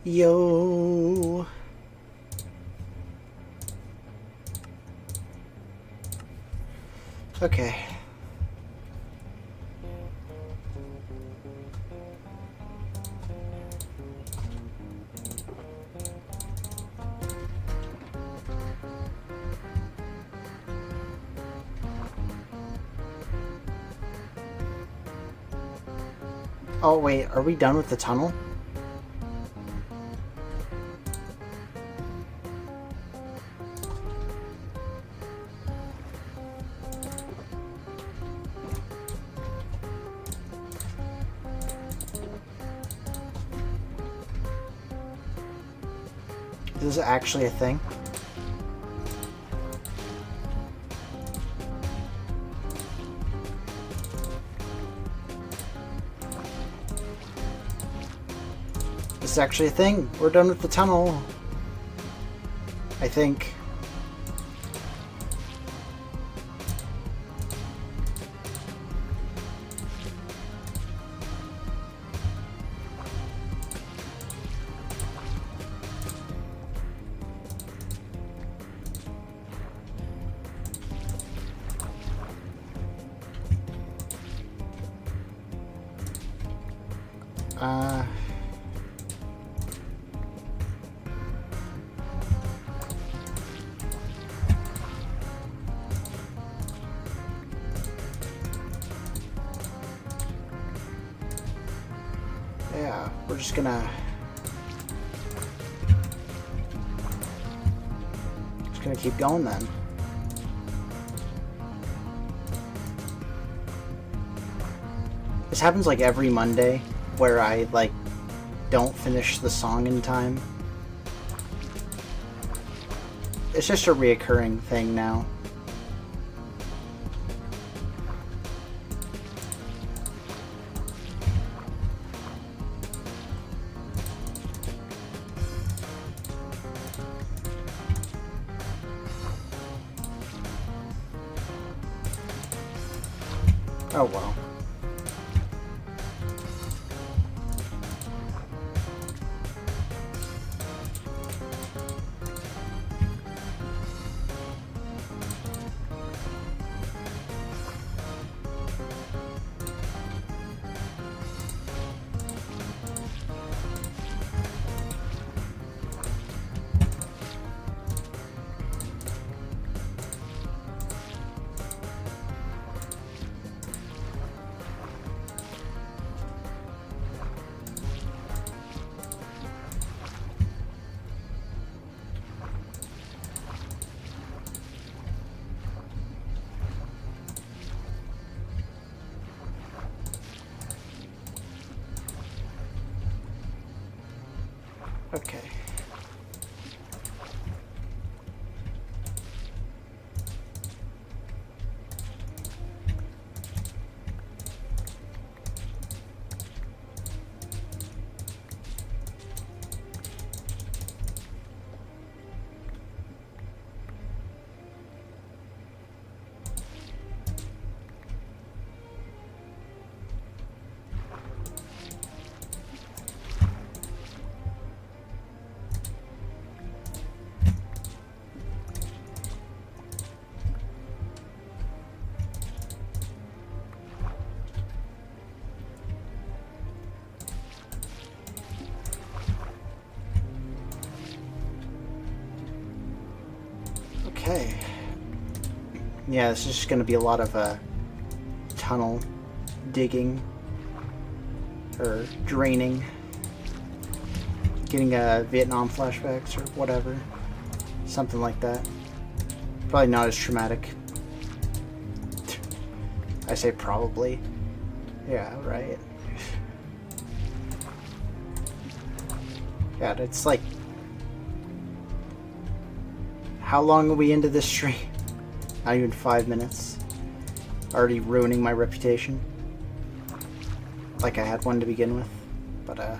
Yo. Okay. Oh wait, are we done with the tunnel? Is this actually a thing? This is actually a thing. We're done with the tunnel. I think. Yeah, we're just gonna keep going then. This happens like every Monday where I like don't finish the song in time. It's just a reoccurring thing now. Oh well. Okay. Okay. Yeah, this is just going to be a lot of tunnel digging or draining, getting Vietnam flashbacks or whatever, something like that. Probably not as traumatic. I say probably. Yeah, right. God, it's like, how long are we into this stream? Not even 5 minutes. Already ruining my reputation. Like I had one to begin with. But,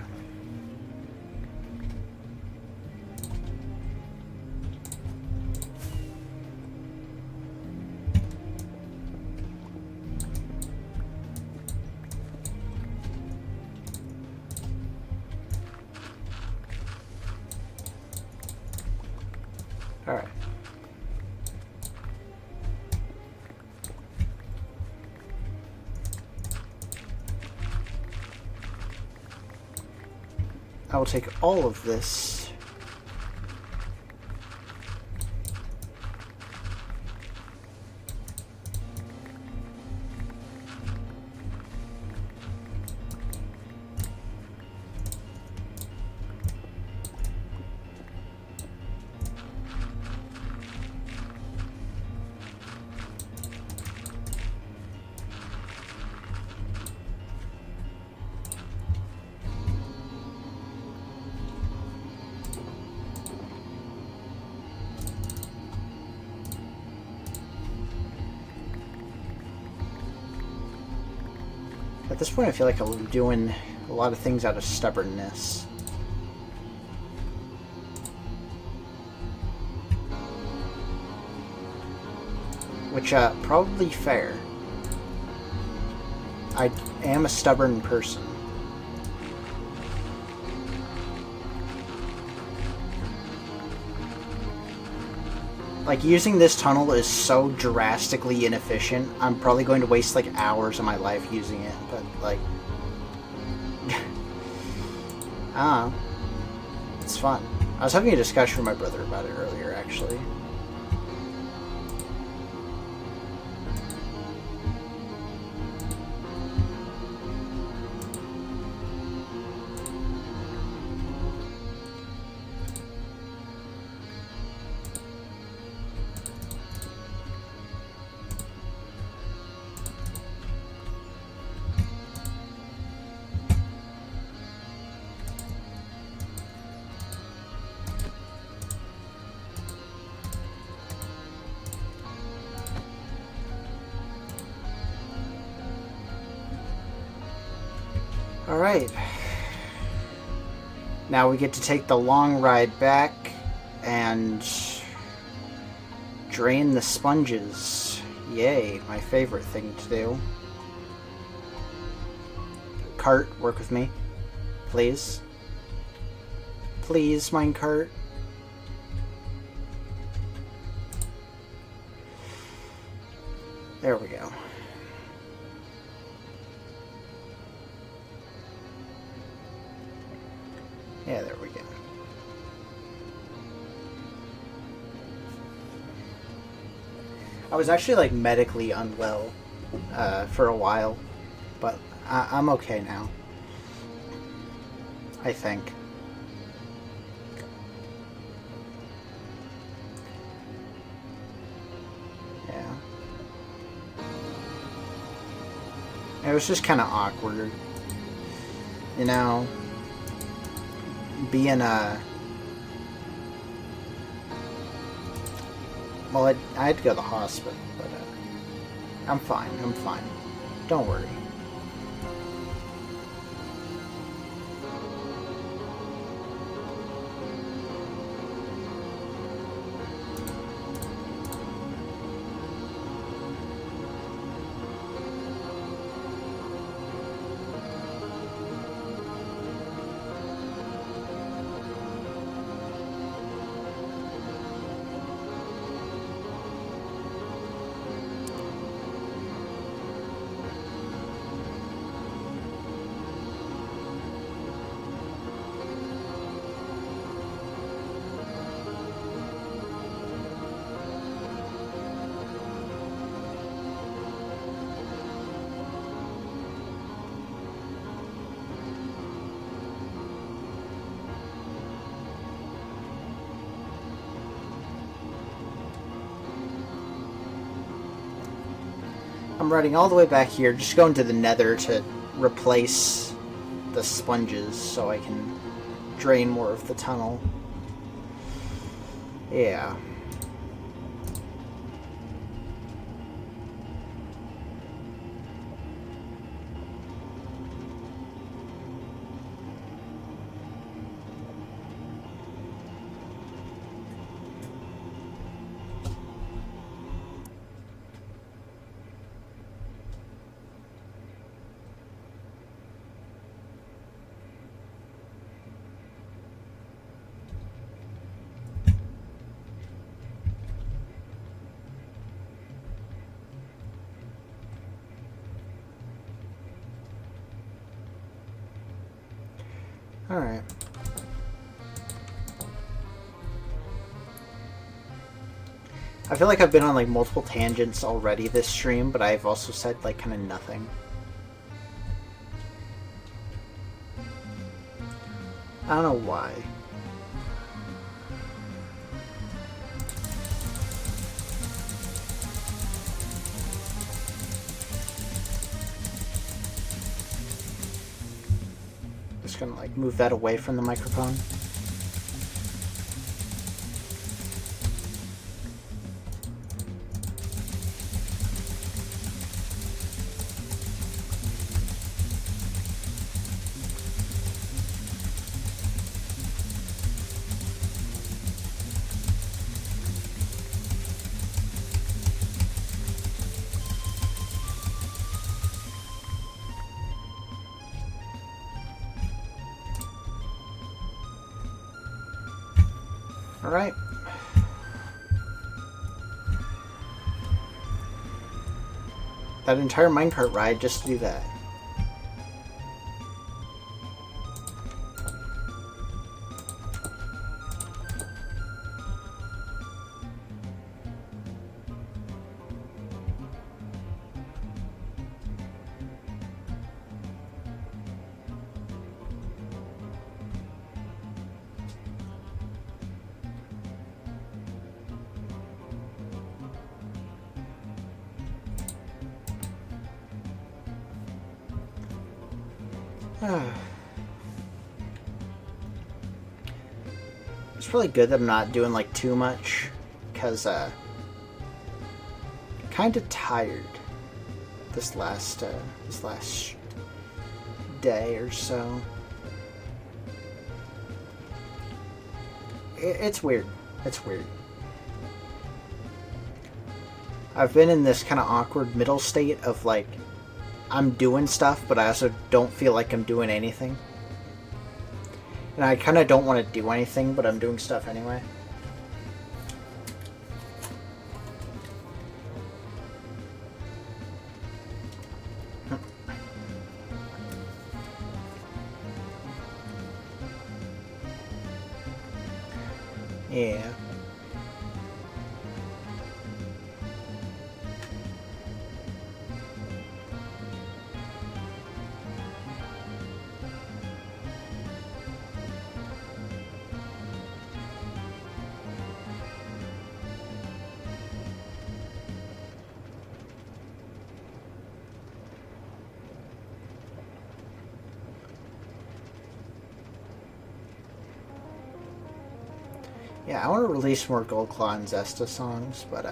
I will take all of this. At this point, I feel like I'm doing a lot of things out of stubbornness. Which, probably fair. I am a stubborn person. Like, using this tunnel is so drastically inefficient. I'm probably going to waste, like, hours of my life using it, but, like... I don't know. It's fun. I was having a discussion with my brother about it earlier, actually. Alright. Now we get to take the long ride back and drain the sponges. Yay, my favorite thing to do. Cart, work with me. Please. Please, minecart. There we go. Yeah, there we go. I was actually, like, medically unwell for a while, but I'm okay now. I think. Yeah. It was just kind of awkward. You know? Being well, I had to go to the hospital, but I'm fine. I'm fine. Don't worry. I'm riding all the way back here, just going to the nether to replace the sponges so I can drain more of the tunnel. Yeah. Alright. I feel like I've been on like multiple tangents already this stream, but I've also said like kind of nothing. I don't know why. Just gonna like move that away from the microphone. Alright. That entire minecart ride just to do that. It's really good that I'm not doing like too much, because kind of tired this last day or so. It's weird. It's weird. I've been in this kind of awkward middle state of like, I'm doing stuff, but I also don't feel like I'm doing anything. And I kind of don't want to do anything, but I'm doing stuff anyway. Yeah. Yeah, I want to release more Goldclaw and Zesta songs, but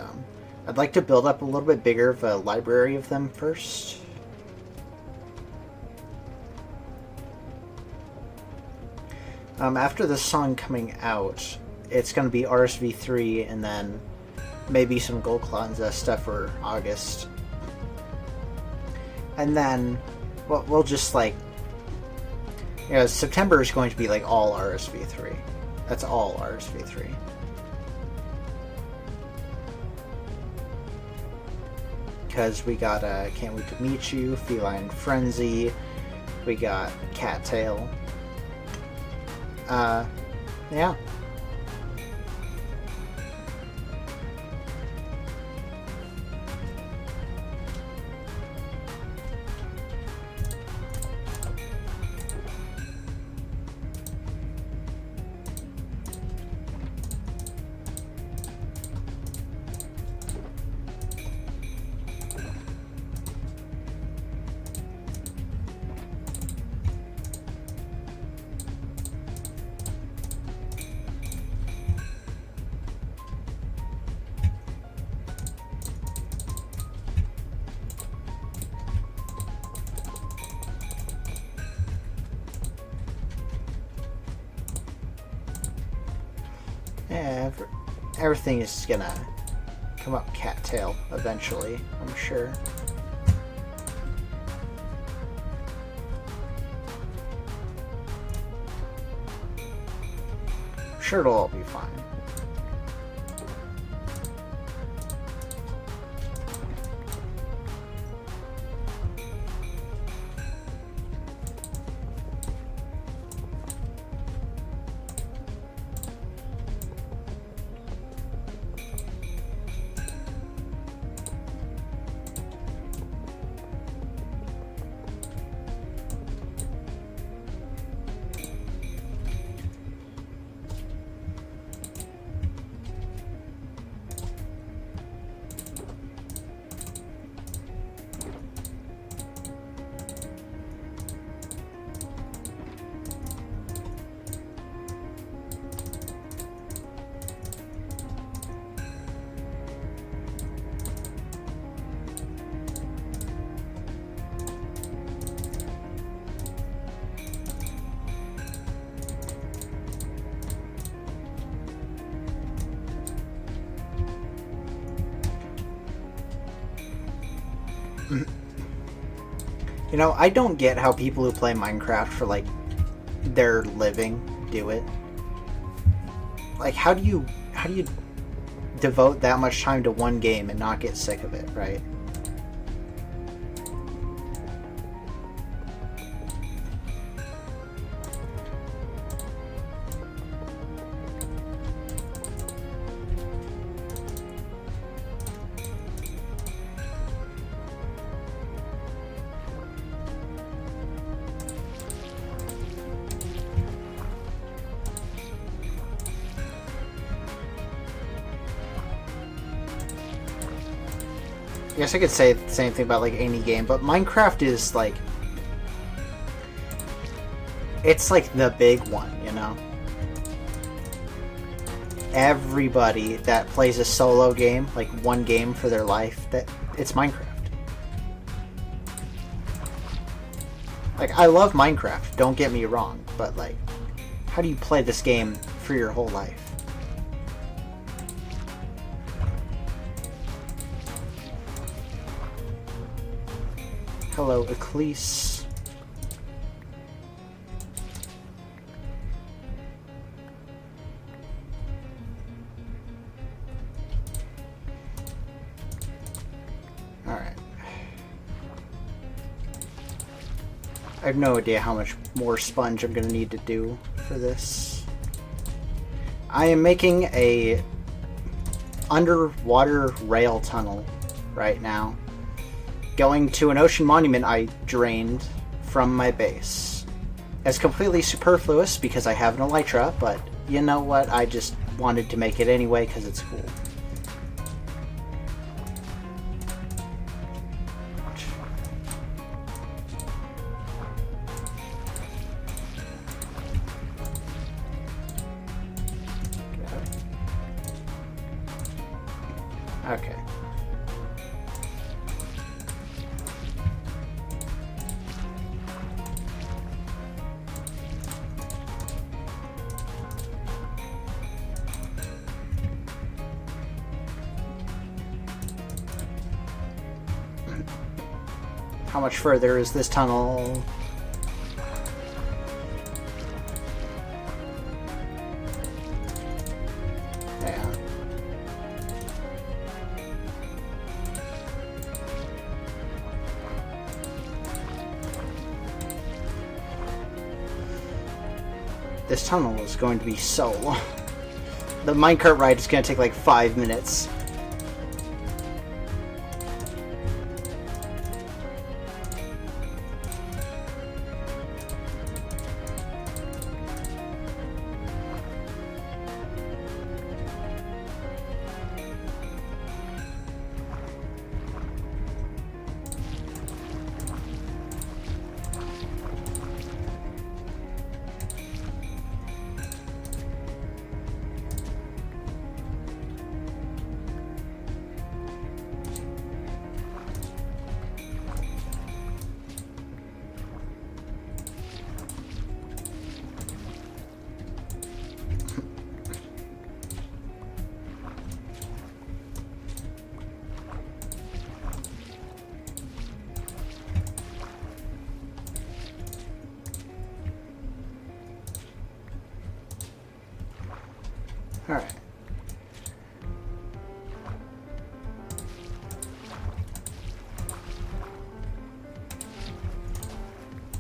I'd like to build up a little bit bigger of a library of them first. After this song coming out, it's going to be RSV3 and then maybe some Goldclaw and Zesta for August. And then we'll just like... Yeah, September is going to be like all RSV3. That's all RSV3. Because we got Can't Wait to Meet You, Feline Frenzy, we got Cattail. Yeah. Yeah, everything is gonna come up cattail eventually, I'm sure. I'm sure it'll all be fine. You know, I don't get how people who play Minecraft for, like, their living do it. Like, how do you devote that much time to one game and not get sick of it, right? I guess I could say the same thing about, like, any game, but Minecraft is, like... It's, like, the big one, you know? Everybody that plays a solo game, like, one game for their life, it's Minecraft. Like, I love Minecraft, don't get me wrong, but, like, how do you play this game for your whole life? Hello, Ecclese. Alright. I have no idea how much more sponge I'm going to need to do for this. I am making a underwater rail tunnel right now, going to an ocean monument I drained from my base. It's completely superfluous because I have an elytra, but you know what? I just wanted to make it anyway because it's cool. Okay. How much further is this tunnel? Yeah. This tunnel is going to be so long. The minecart ride is going to take like 5 minutes. Alright.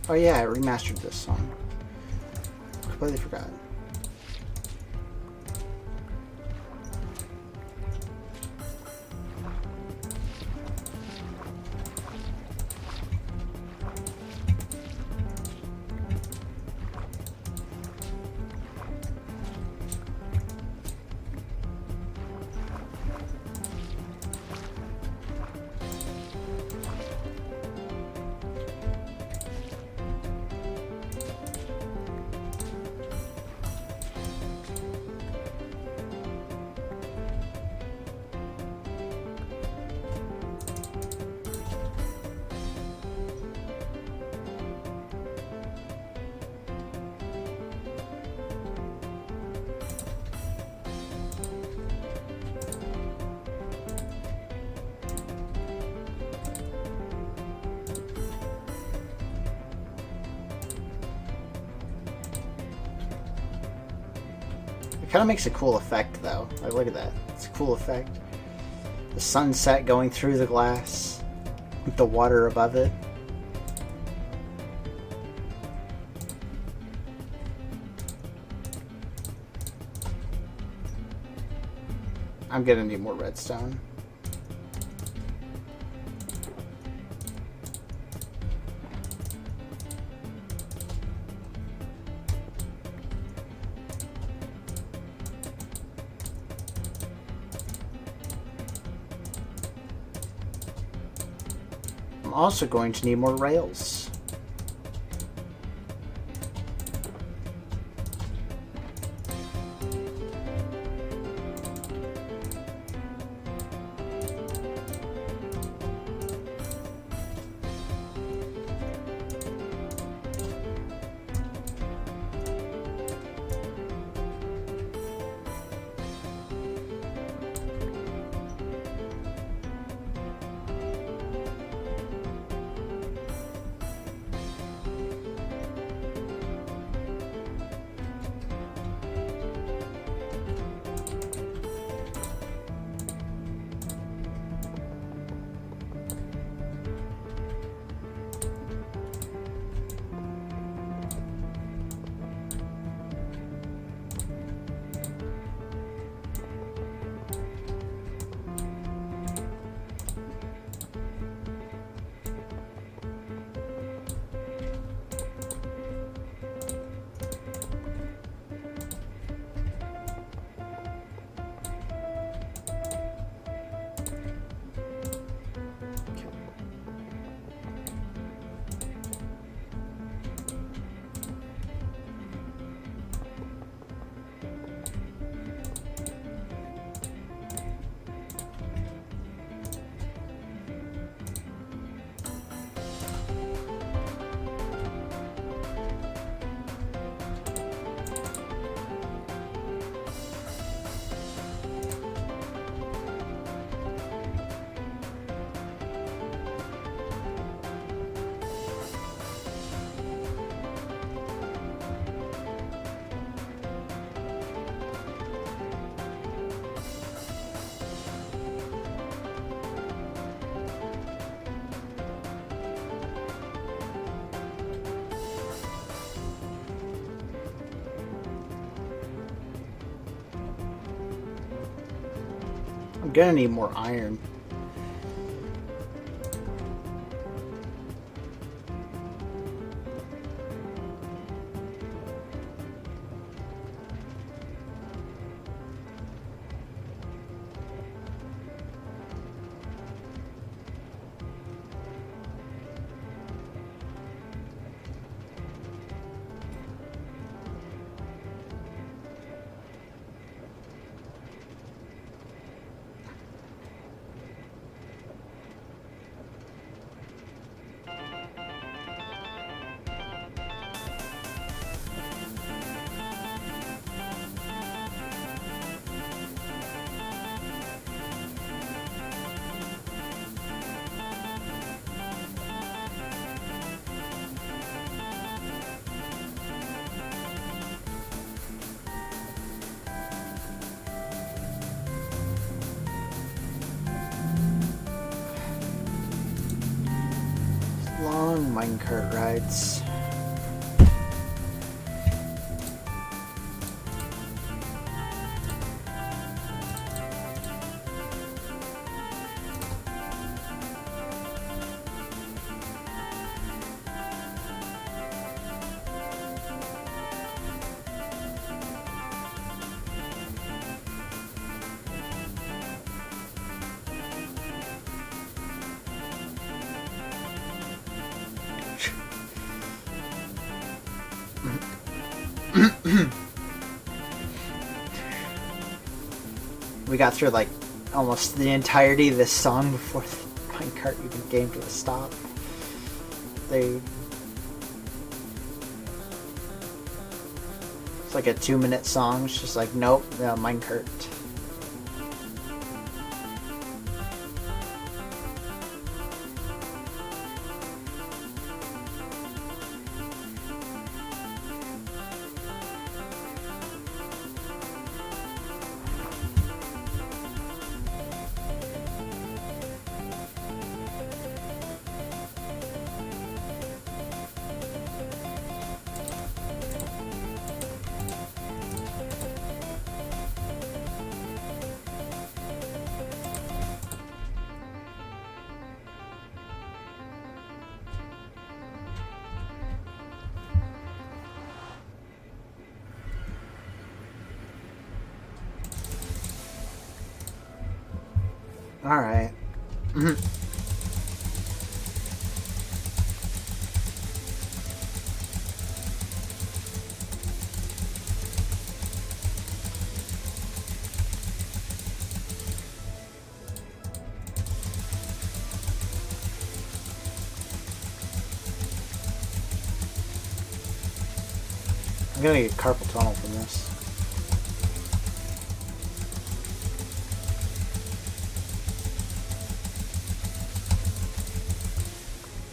Oh yeah, I remastered this song. Completely forgot. Kind of makes a cool effect, though. Like, look at that. It's a cool effect. The sunset going through the glass with the water above it. I'm gonna need more redstone. I'm also going to need more rails. I'm gonna need more iron. Long minecart rides. We got through like almost the entirety of this song before the minecart even came to a stop. It's like a 2-minute song. It's just like, nope, no, minecart. Alright. I'm gonna get carpal tunnel from this.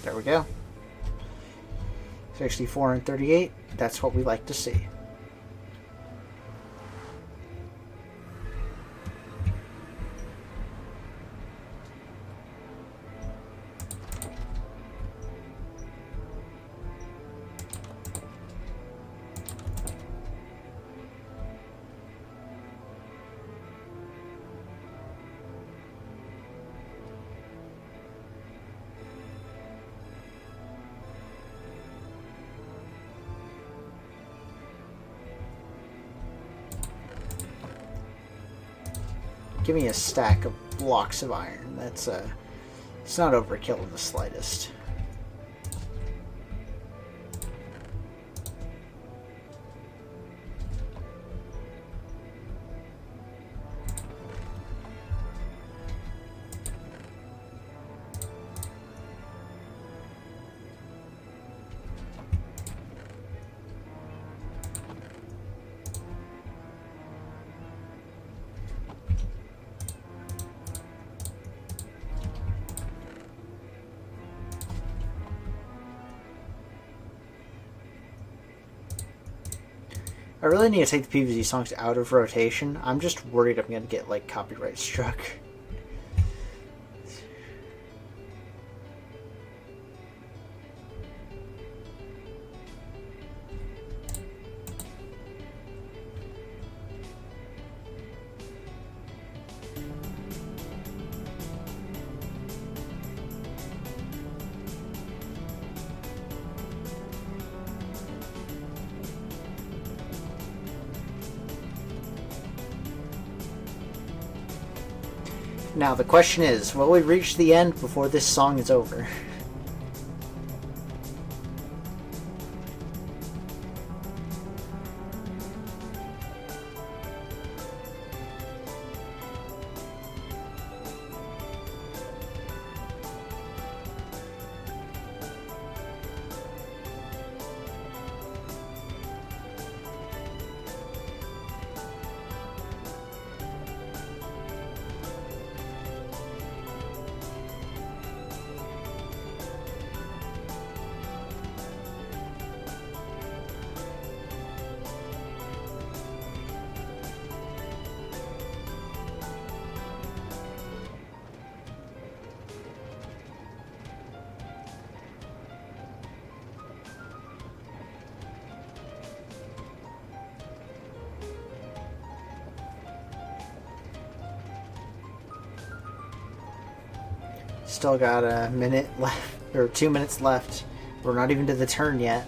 There we go. 64 and 38. That's what we like to see. Give me a stack of blocks of iron. That's it's not overkill in the slightest. I really need to take the PvZ songs out of rotation. I'm just worried I'm going to get, like, copyright struck. Now, the question is, will we reach the end before this song is over? Still got a minute left, or 2 minutes left. We're not even to the turn yet.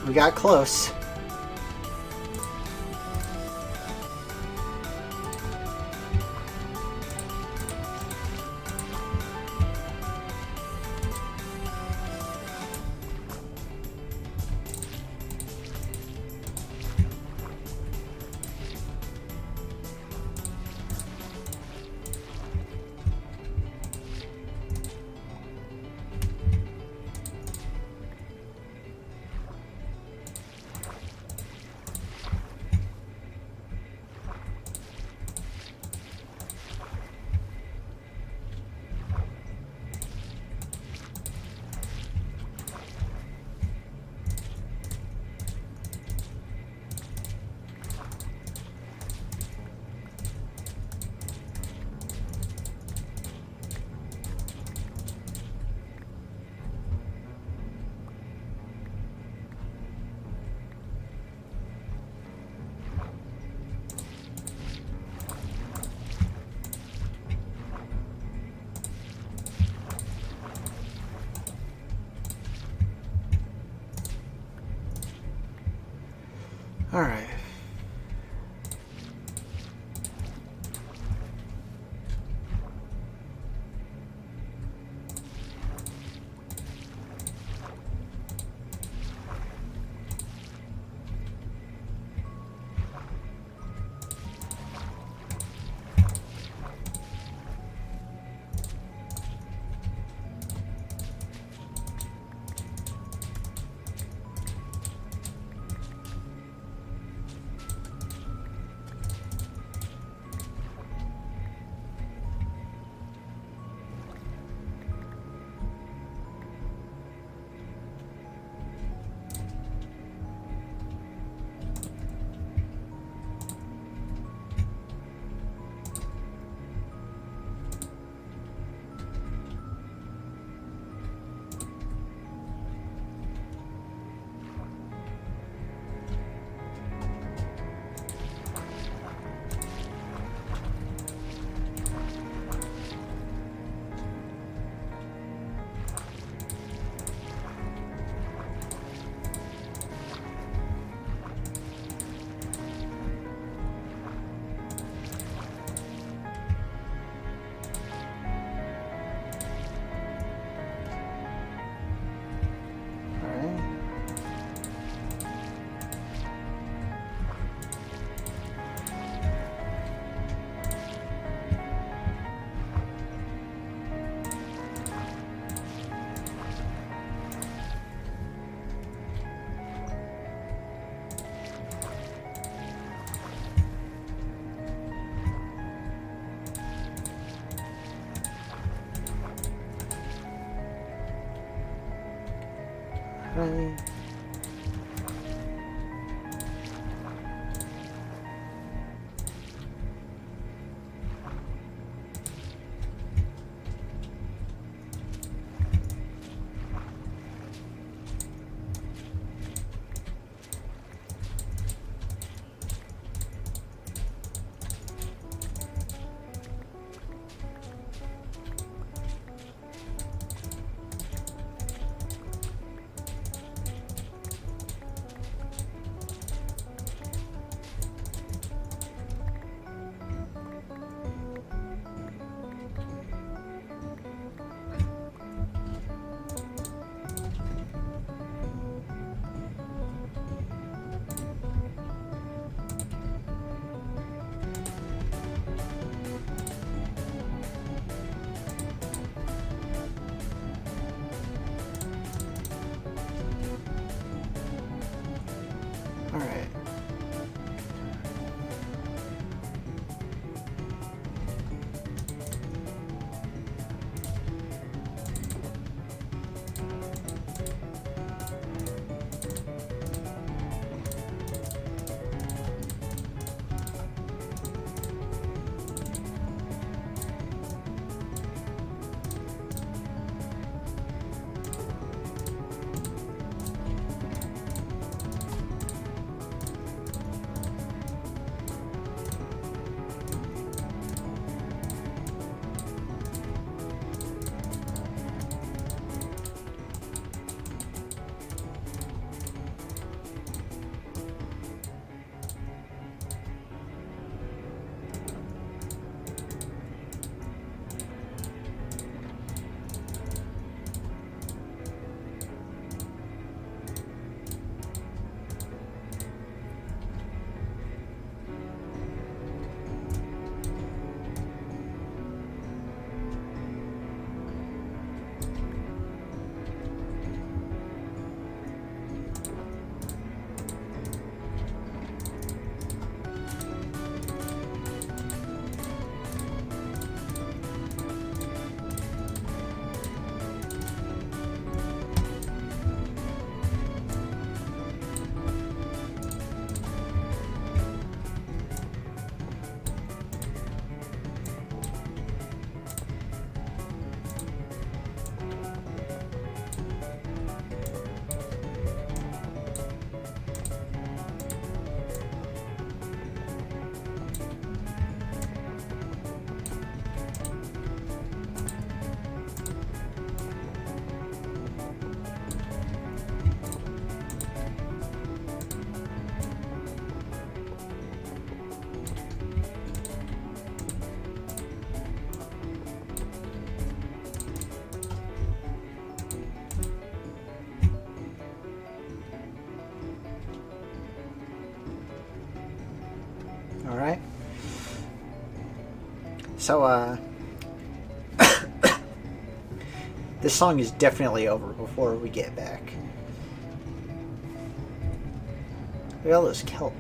We got close. Alright. Alright. Alright. So, this song is definitely over before we get back. Look at all this kelp.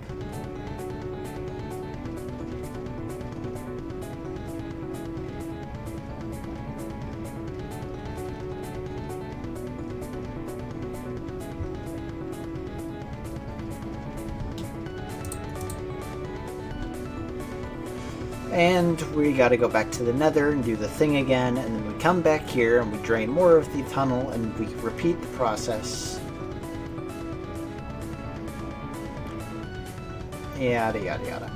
And we gotta go back to the nether and do the thing again, and then we come back here and we drain more of the tunnel and we repeat the process. Yada yada yada.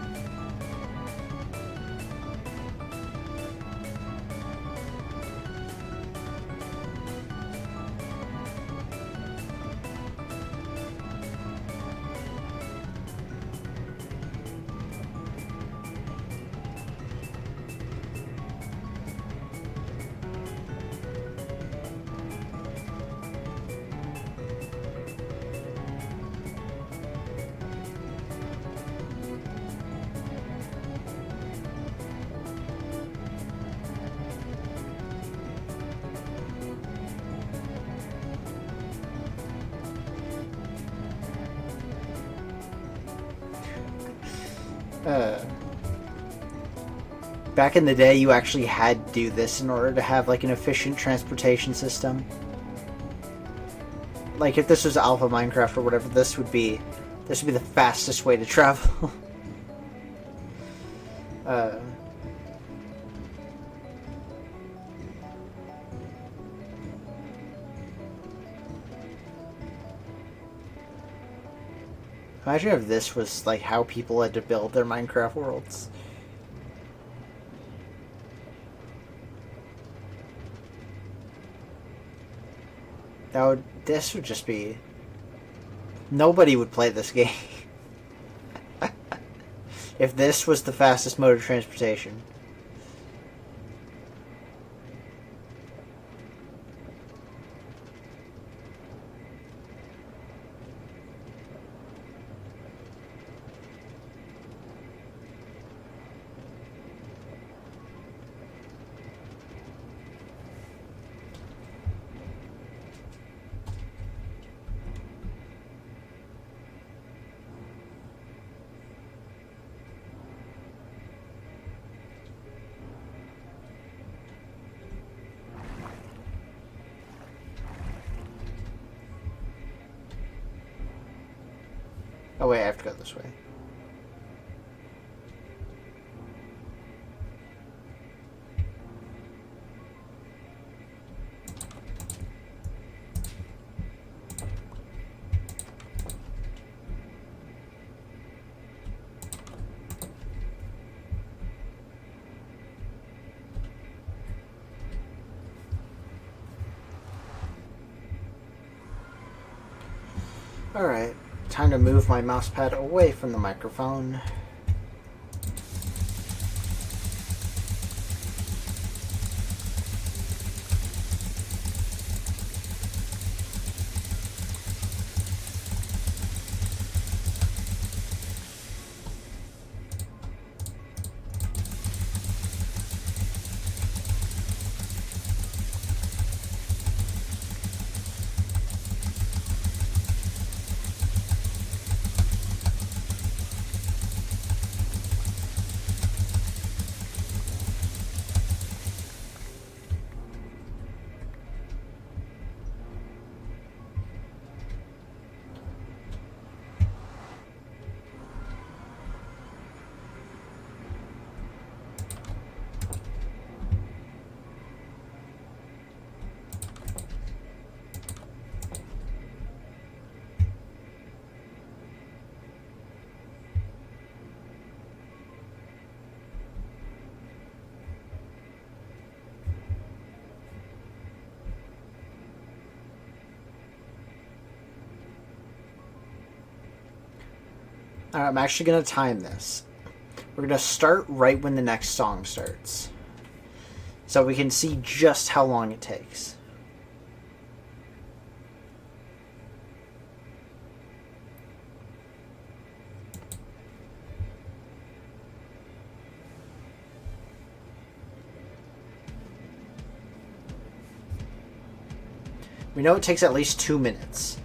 Back in the day, you actually had to do this in order to have like an efficient transportation system. Like if this was Alpha Minecraft or whatever, this would be the fastest way to travel. Imagine if this was like how people had to build their Minecraft worlds. This would just be... Nobody would play this game. If this was the fastest mode of transportation. Oh wait, I have to go this way. Alright, time to move my mousepad away from the microphone. Alright, I'm actually going to time this. We're going to start right when the next song starts. So we can see just how long it takes. We know it takes at least 2 minutes.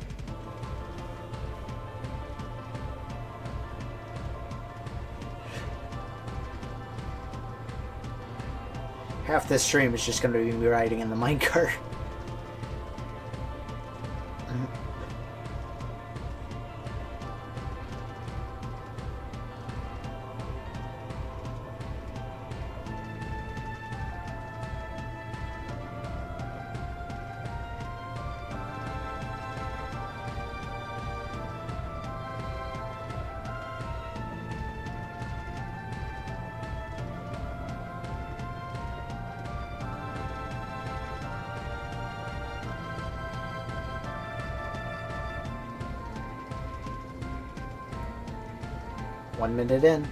Half this stream is just going to be me riding in the minecart. One minute in.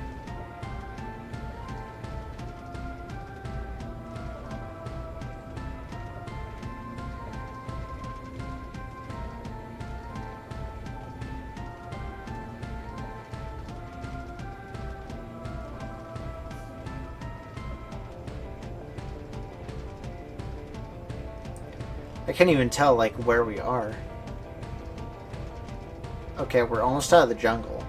I can't even tell, like, where we are. Okay, we're almost out of the jungle.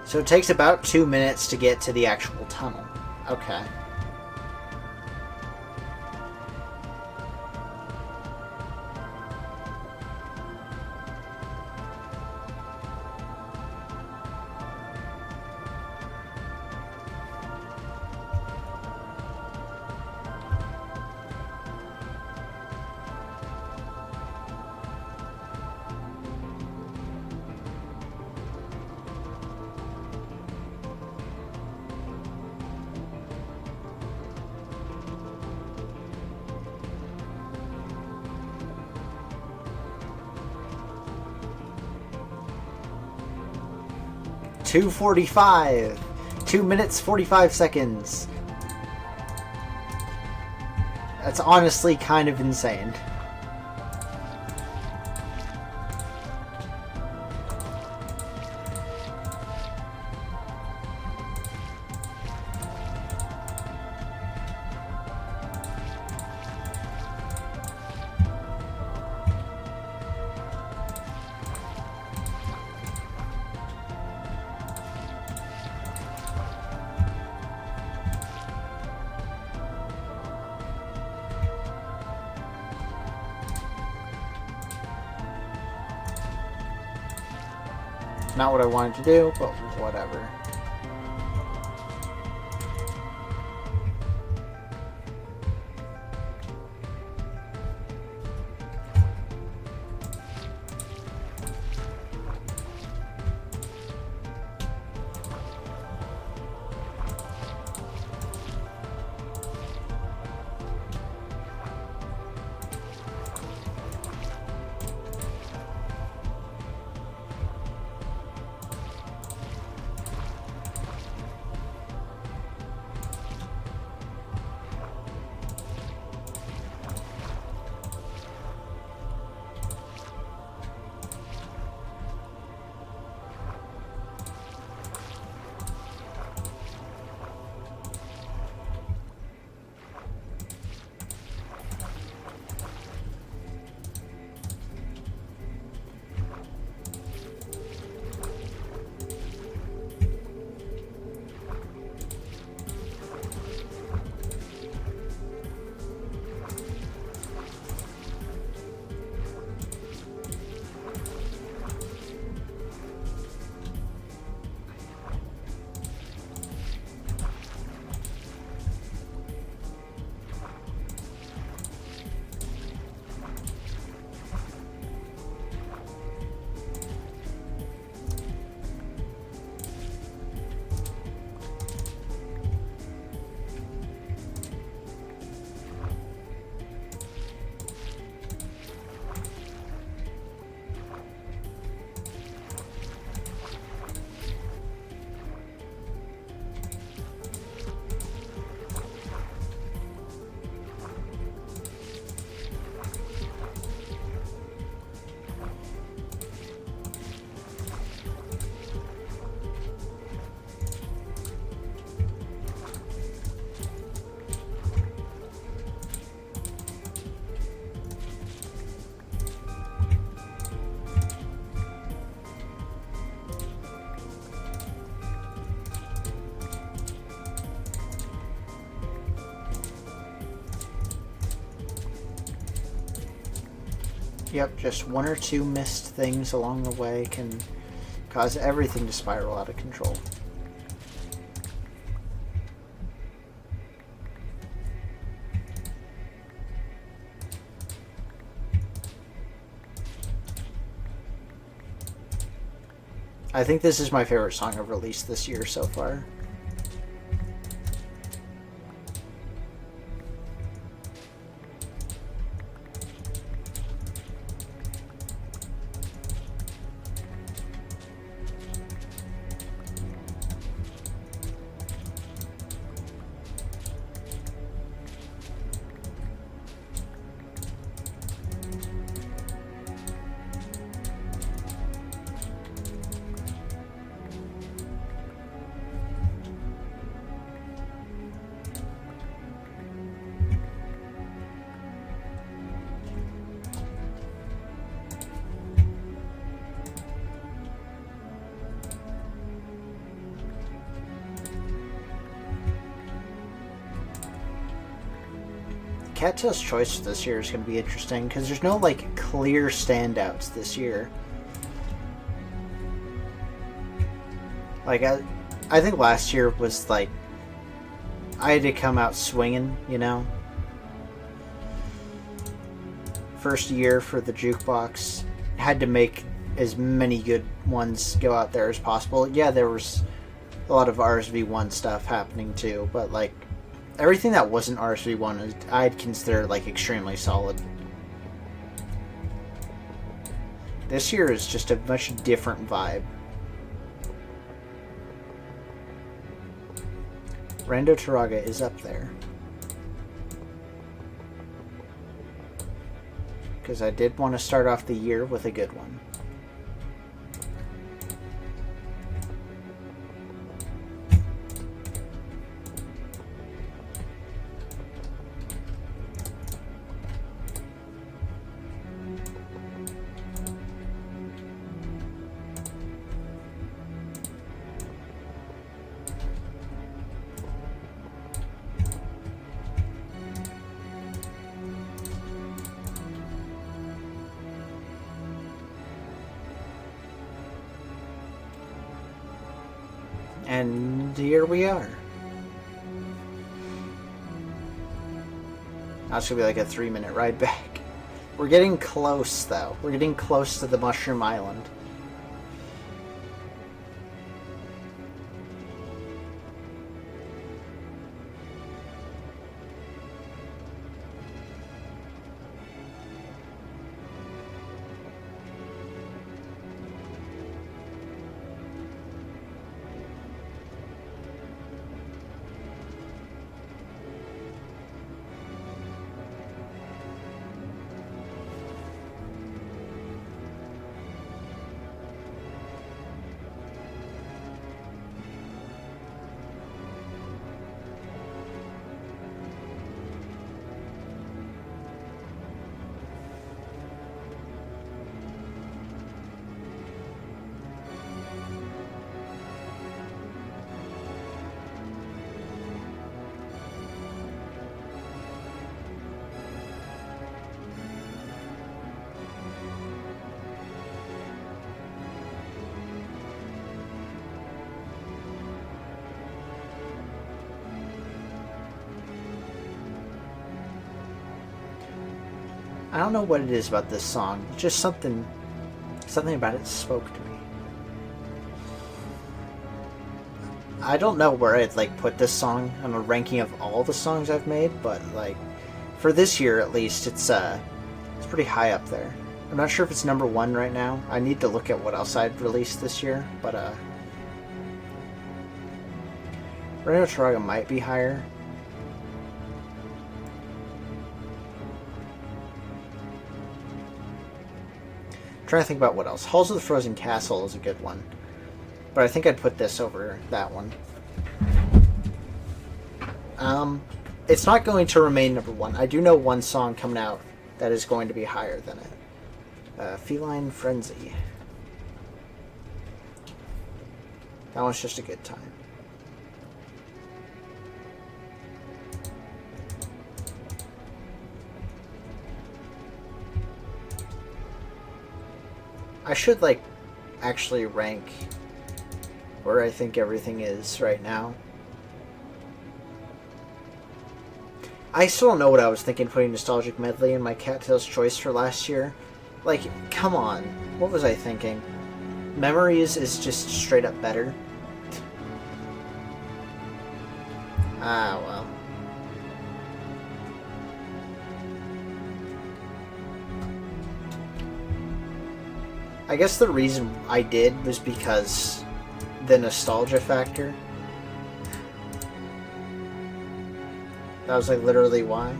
So it takes about 2 minutes to get to the actual tunnel. Okay. $2:45. 2 minutes 45 seconds. That's honestly kind of insane. Not what I wanted to do, but whatever. Yep, just one or two missed things along the way can cause everything to spiral out of control. I think this is my favorite song I've released this year so far. Cattail's choice this year is going to be interesting because there's no like clear standouts this year. Like I think last year was like I had to come out swinging, you know. First year for the jukebox, had to make as many good ones go out there as possible. Yeah, there was a lot of RSV1 stuff happening too, but like everything that wasn't RSV1 I'd consider like extremely solid. This year is just a much different vibe. Rando Taraga is up there. Because I did want to start off the year with a good one. And here we are. That's gonna be like a 3-minute ride back. We're getting close though. We're getting close to the Mushroom Island. I don't know what it is about this song. Just something about it spoke to me. I don't know where I'd like put this song on a ranking of all the songs I've made, but like for this year at least, it's pretty high up there. I'm not sure if it's number 1 right now. I need to look at what else I'd released this year, but Reno Taraga might be higher. Trying to think about what else. Halls of the Frozen Castle is a good one, but I think I'd put this over that one. It's not going to remain number 1. I do know one song coming out that is going to be higher than it. Feline Frenzy. That one's just a good time. I should, like, actually rank where I think everything is right now. I still don't know what I was thinking putting Nostalgic Medley in my Cattail's Choice for last year. Like, come on. What was I thinking? Memories is just straight up better. Ah, well. I guess the reason I did was because the nostalgia factor. That was like literally why.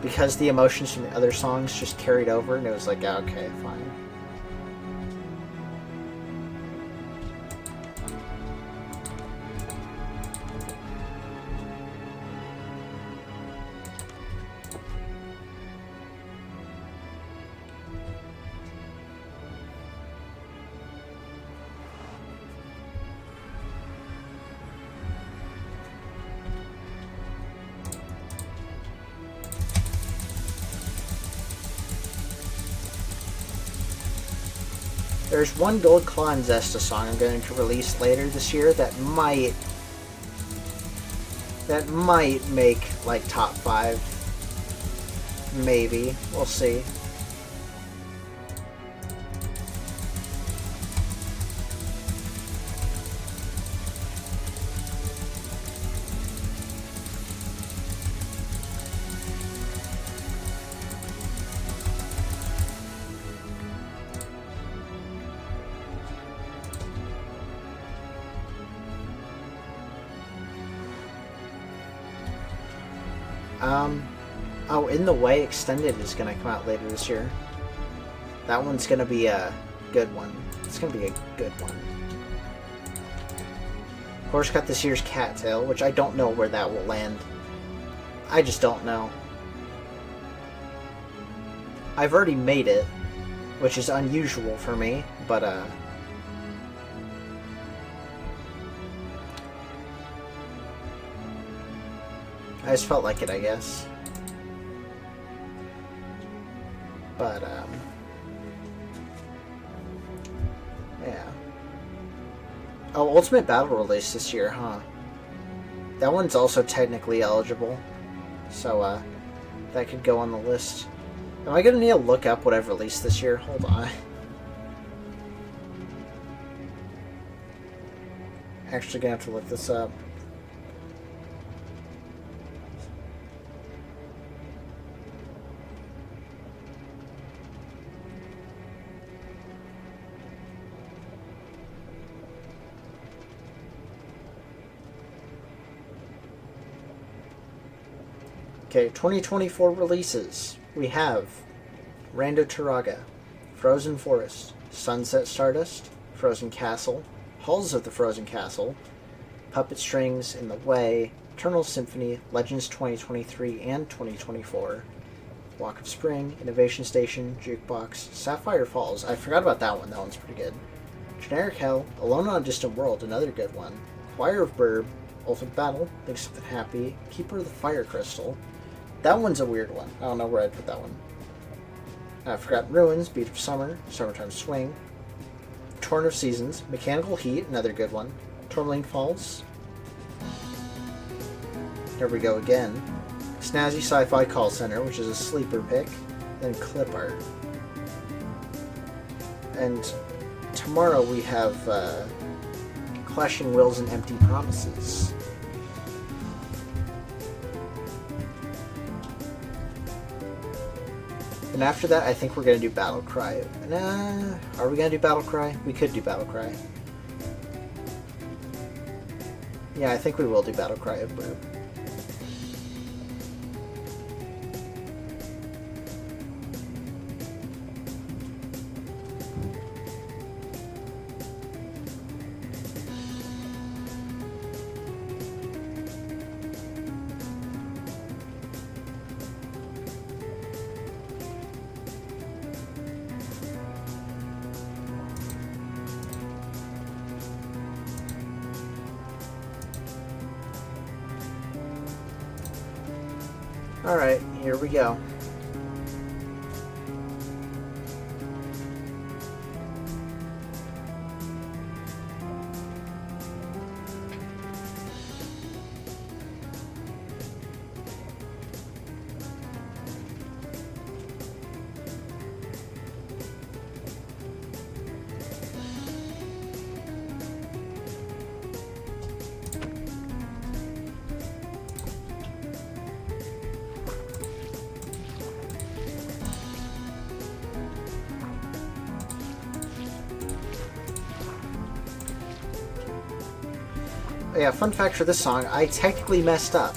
Because the emotions from the other songs just carried over and it was like, okay, fine. There's one Gold Claw and Zesta song I'm going to release later this year that might make like top 5. Maybe. We'll see. Oh, In the Way Extended is going to come out later this year. That one's going to be a good one. It's going to be a good one. Of course, got this year's Cattail, which I don't know where that will land. I just don't know. I've already made it, which is unusual for me, but I just felt like it, I guess. But, yeah. Oh, Ultimate Battle released this year, huh? That one's also technically eligible. So, that could go on the list. Am I gonna need to look up what I've released this year? Hold on. Actually gonna have to look this up. Okay, 2024 releases. We have Rando Taraga, Frozen Forest, Sunset Stardust, Frozen Castle, Halls of the Frozen Castle, Puppet Strings, In the Way, Eternal Symphony, Legends 2023 and 2024, Walk of Spring, Innovation Station, Jukebox, Sapphire Falls. I forgot about that one. That one's pretty good. Generic Hell, Alone on a Distant World, another good one. Choir of Burb, Ultimate Battle, Think Something Happy, Keeper of the Fire Crystal. That one's a weird one. I don't know where I'd put that one. Forgotten Ruins, Beat of Summer, Summertime Swing, Torn of Seasons, Mechanical Heat, another good one. Tourmaline Falls. Here we go again. Snazzy Sci-Fi Call Center, which is a sleeper pick. Then Clip Art. And tomorrow we have Clashing Wills and Empty Promises. And after that, I think we're going to do Battle Cry. Nah, are we going to do Battle Cry? We could do Battle Cry. Yeah, I think we will do Battle Cry of Burb. Alright, here we go. Yeah, fun fact for this song, I technically messed up.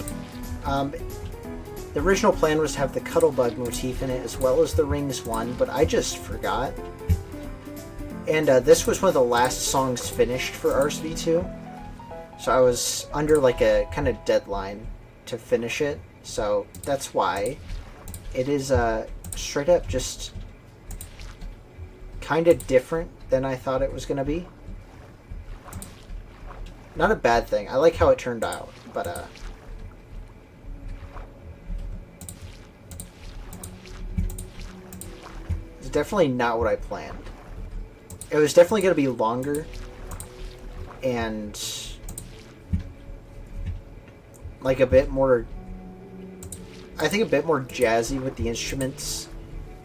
The original plan was to have the Cuttlebug motif in it as well as the Rings one, but I just forgot. And this was one of the last songs finished for RSV2, so I was under like a kind of deadline to finish it, so that's why. It is straight up just kind of different than I thought it was going to be. Not a bad thing. I like how it turned out, but it's definitely not what I planned. It was definitely going to be longer and like a bit more, I think a bit more jazzy with the instruments,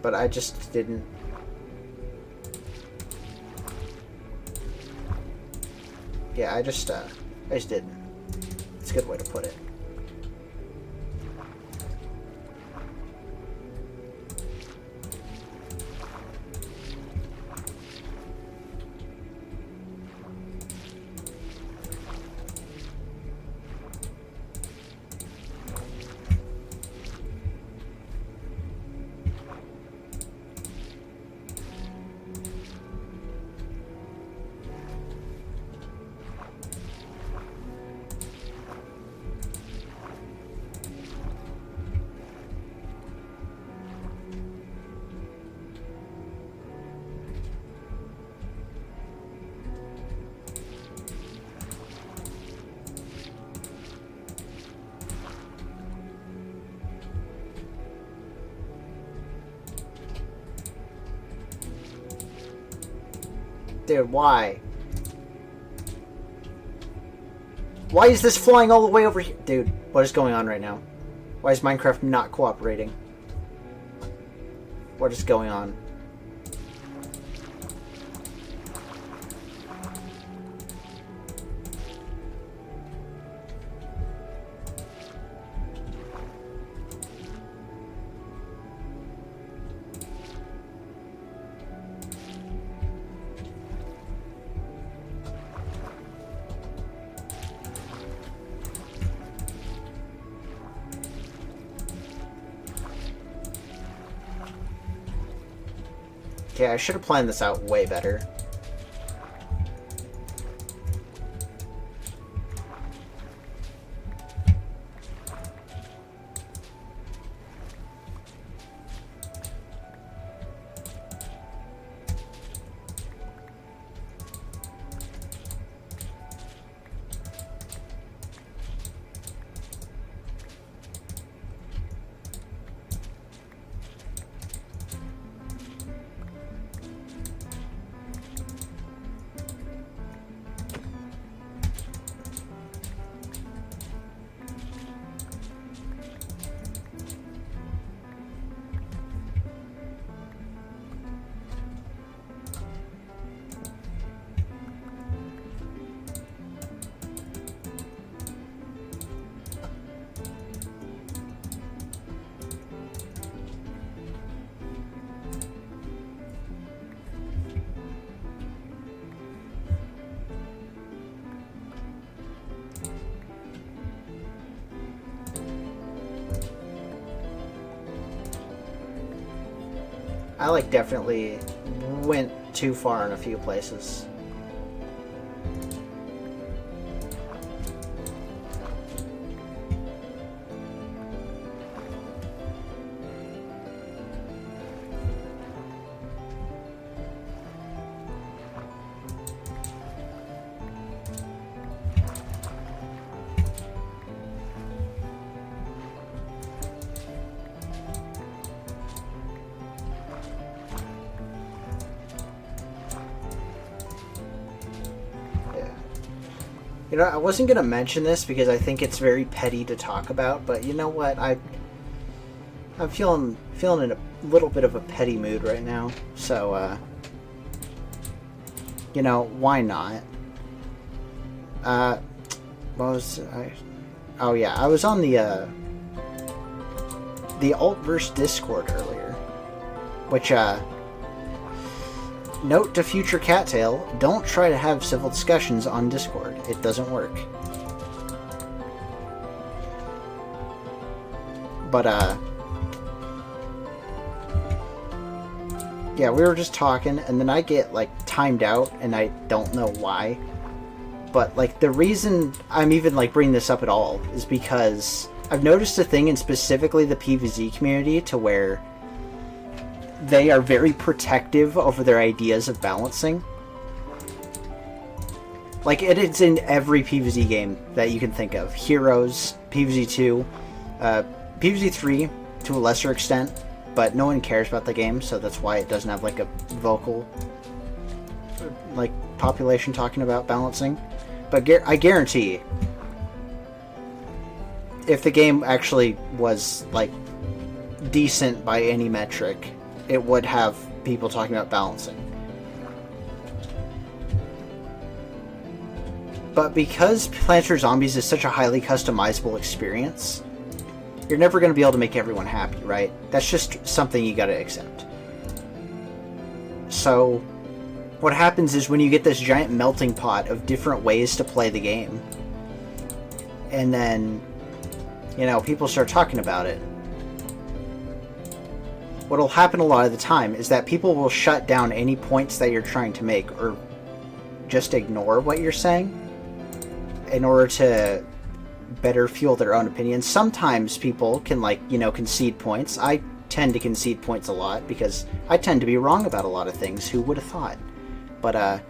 but I just didn't. Yeah, I just didn't. It's a good way to put it. Dude, why? Why is this flying all the way over here? Dude, what is going on right now? Why is Minecraft not cooperating? What is going on? Okay, I should have planned this out way better. I like definitely went too far in a few places. You know, I wasn't gonna mention this because I think it's very petty to talk about, but you know what? I'm feeling in a little bit of a petty mood right now, so you know, why not? What was I? Oh yeah, I was on the Altverse Discord earlier, which note to future Cattail, don't try to have civil discussions on Discord. It doesn't work. But yeah, we were just talking, and then I get like timed out, and I don't know why. But like the reason I'm even like bringing this up at all is because I've noticed a thing in specifically the PvZ community to where they are very protective over their ideas of balancing. Like it's in every PvZ game that you can think of. Heroes, PvZ 2, PvZ 3 to a lesser extent, but no one cares about the game, so that's why it doesn't have like a vocal like population talking about balancing. But I guarantee if the game actually was like decent by any metric, it would have people talking about balancing. But because Plants vs. Zombies is such a highly customizable experience, you're never going to be able to make everyone happy, right? That's just something you gotta accept. So what happens is when you get this giant melting pot of different ways to play the game, and then, you know, people start talking about it, what'll happen a lot of the time is that people will shut down any points that you're trying to make, or just ignore what you're saying in order to better fuel their own opinions. Sometimes people can, like, you know, concede points. I tend to concede points a lot because I tend to be wrong about a lot of things. Who would have thought? But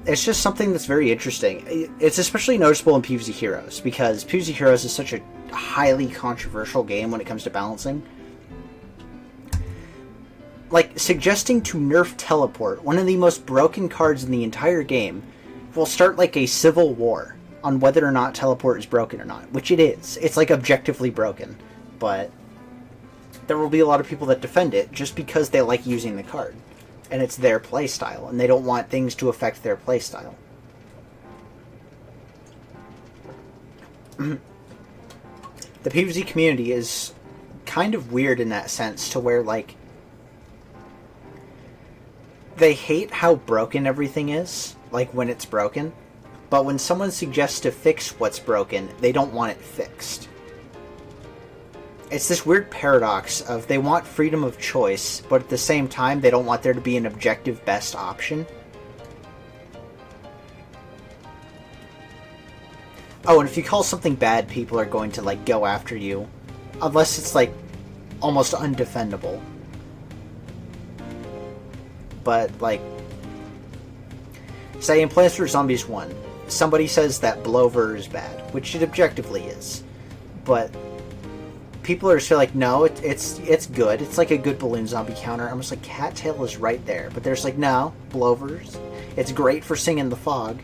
it's just something that's very interesting. It's especially noticeable in PvZ Heroes because PvZ Heroes is such a highly controversial game when it comes to balancing. Like, suggesting to nerf Teleport, one of the most broken cards in the entire game, will start like a civil war on whether or not Teleport is broken or not, which it is. It's like objectively broken, but there will be a lot of people that defend it just because they like using the card, and it's their playstyle, and they don't want things to affect their playstyle. The PvZ community is kind of weird in that sense, to where, like, they hate how broken everything is, like when it's broken, but when someone suggests to fix what's broken, they don't want it fixed. It's this weird paradox of they want freedom of choice, but at the same time they don't want there to be an objective best option. Oh, and if you call something bad, people are going to, like, go after you, unless it's, like, almost undefendable. But, like, say in Plants vs. Zombies 1, somebody says that Blover is bad, which it objectively is, but people are still like, no, it's good. It's like a good balloon zombie counter. I'm just like, Cattail is right there, but there's like, no, Blover's. It's great for singing the fog.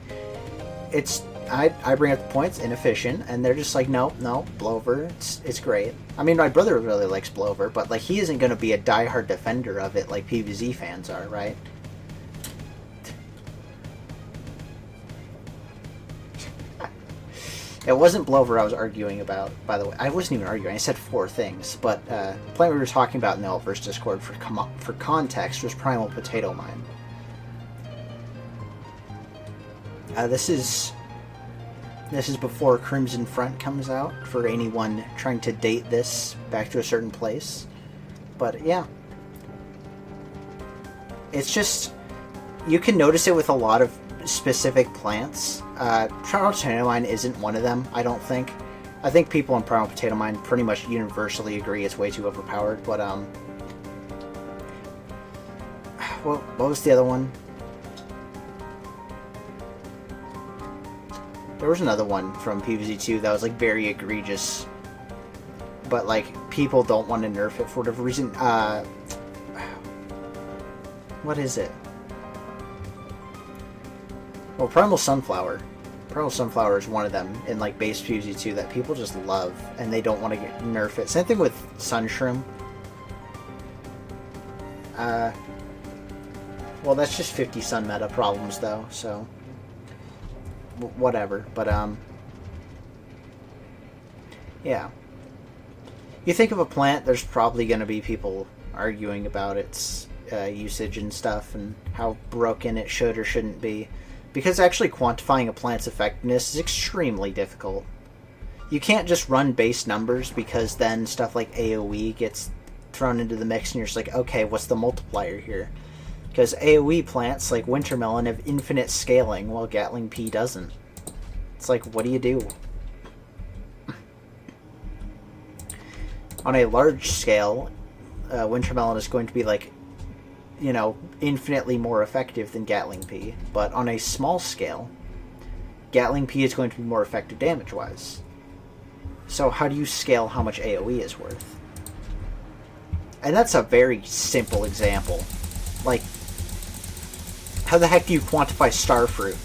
I bring up the points, inefficient, and they're just like, no, Blover, it's great. I mean, my brother really likes Blover, but like, he isn't going to be a diehard defender of it like PvZ fans are, right? It wasn't Blover I was arguing about, by the way. I wasn't even arguing. I said 4 things. But the plant we were talking about in the Altverse Discord for context was Primal Potato Mine. This is before Crimson Front comes out, for anyone trying to date this back to a certain place. But yeah. It's just, you can notice it with a lot of specific plants. Primal Potato Mine isn't one of them, I don't think. I think people in Primal Potato Mine pretty much universally agree it's way too overpowered, but what was the other one? There was another one from PvZ 2 that was like very egregious, but like people don't want to nerf it for whatever reason. What is it? Well, Primal Sunflower. Primal Sunflower is one of them in like base PvZ 2 that people just love and they don't want to nerf it. Same thing with Sunshroom. Well, that's just 50 Sun meta problems though, so whatever. But yeah. You think of a plant, there's probably going to be people arguing about its usage and stuff and how broken it should or shouldn't be. Because actually quantifying a plant's effectiveness is extremely difficult. You can't just run base numbers because then stuff like AoE gets thrown into the mix and you're just like, okay, what's the multiplier here? Because AoE plants like Wintermelon have infinite scaling while Gatling P doesn't. It's like, what do you do? On a large scale, Wintermelon is going to be like, you know, infinitely more effective than Gatling P. But on a small scale, Gatling P is going to be more effective damage-wise. So how do you scale how much AoE is worth? And that's a very simple example. Like, how the heck do you quantify Starfruit?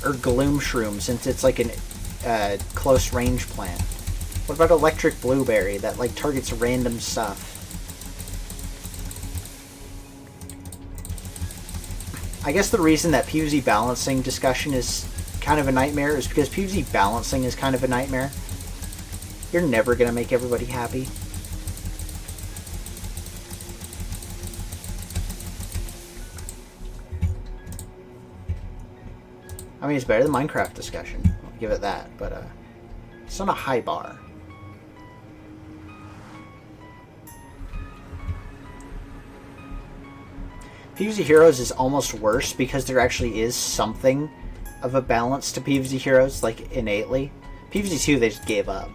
Or Gloomshroom, since it's like a close range plant? What about Electric Blueberry that like targets random stuff? I guess the reason that PvZ balancing discussion is kind of a nightmare is because PvZ balancing is kind of a nightmare. You're never going to make everybody happy. I mean, it's better than Minecraft discussion. I'll give it that, but it's not a high bar. PvZ Heroes is almost worse because there actually is something of a balance to PvZ Heroes, like innately. PvZ 2 they just gave up.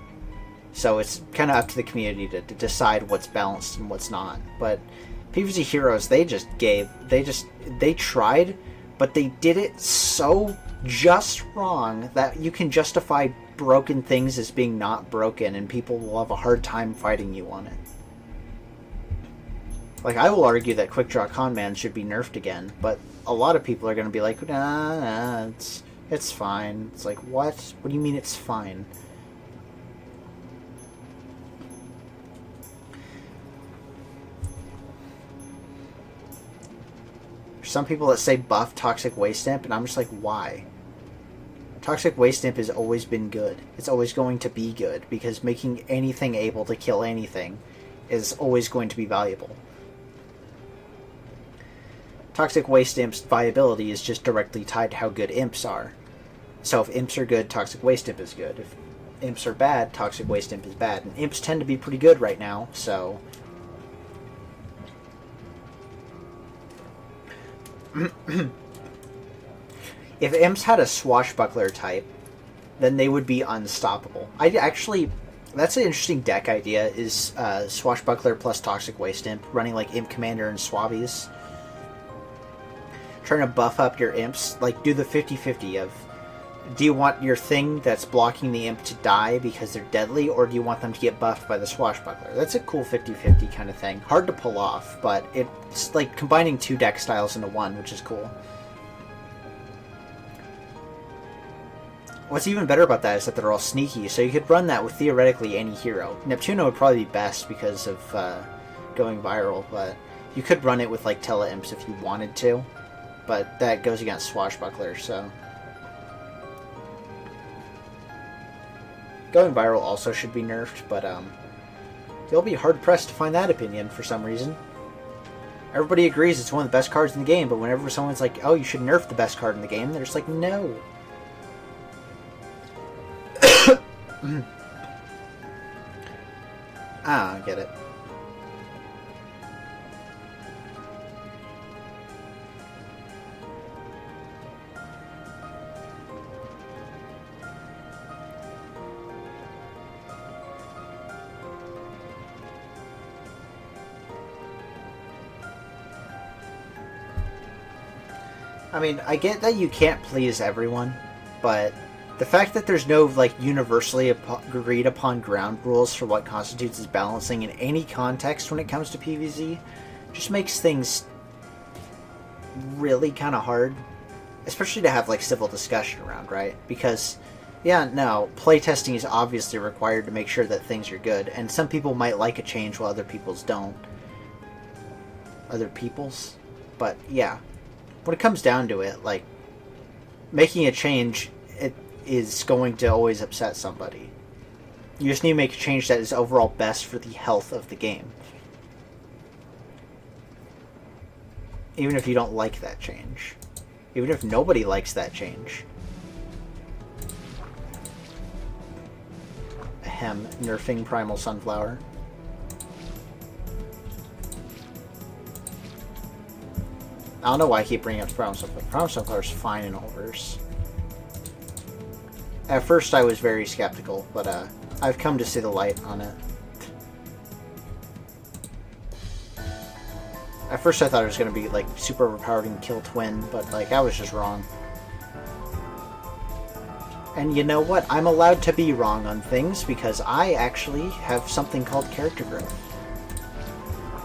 So it's kind of up to the community to decide what's balanced and what's not. But PvZ Heroes, they tried, but they did it so just wrong that you can justify broken things as being not broken and people will have a hard time fighting you on it. Like, I will argue that Quick Draw Conman should be nerfed again, but a lot of people are going to be like, nah, it's fine. It's like, what? What do you mean it's fine? There's some people that say buff Toxic Waste Imp, and I'm just like, why? Toxic Waste Imp has always been good. It's always going to be good, because making anything able to kill anything is always going to be valuable. Toxic Waste Imp's viability is just directly tied to how good imps are. So if imps are good, Toxic Waste Imp is good. If imps are bad, Toxic Waste Imp is bad. And imps tend to be pretty good right now, so... If imps had a Swashbuckler type, then they would be unstoppable. That's an interesting deck idea, is Swashbuckler plus Toxic Waste Imp, running like Imp Commander and Swabies. Trying to buff up your imps, like do the 50-50 of, do you want your thing that's blocking the imp to die because they're deadly, or do you want them to get buffed by the Swashbuckler? That's a cool 50-50 kind of thing. Hard to pull off, but it's like combining two deck styles into one, which is cool. What's even better about that is that they're all sneaky, so you could run that with theoretically any hero. Neptuno would probably be best because of going viral, but you could run it with like Tele Imps if you wanted to. But that goes against Swashbuckler, so... Going viral also should be nerfed, but you'll be hard-pressed to find that opinion for some reason. Everybody agrees it's one of the best cards in the game, but whenever someone's like, oh, you should nerf the best card in the game, they're just like, no. I get it. I mean, I get that you can't please everyone, but the fact that there's no, like, universally agreed upon ground rules for what constitutes as balancing in any context when it comes to PvZ just makes things really kind of hard. especially to have like civil discussion around, right? Because yeah, no, playtesting is obviously required to make sure that things are good, and some people might like a change while other people's don't. Other people's? But yeah, when it comes down to it, like, making a change, it is going to always upset somebody. You just need to make a change that is overall best for the health of the game. Even if you don't like that change. Even if nobody likes that change. Ahem, nerfing Primal Sunflower. I don't know why I keep bringing up Primal Sunflower. Primal Sunflower is fine in Overs. At first I was very skeptical, but I've come to see the light on it. At first I thought it was going to be like super overpowered and kill Twin, but like I was just wrong. And you know what? I'm allowed to be wrong on things because I actually have something called character growth.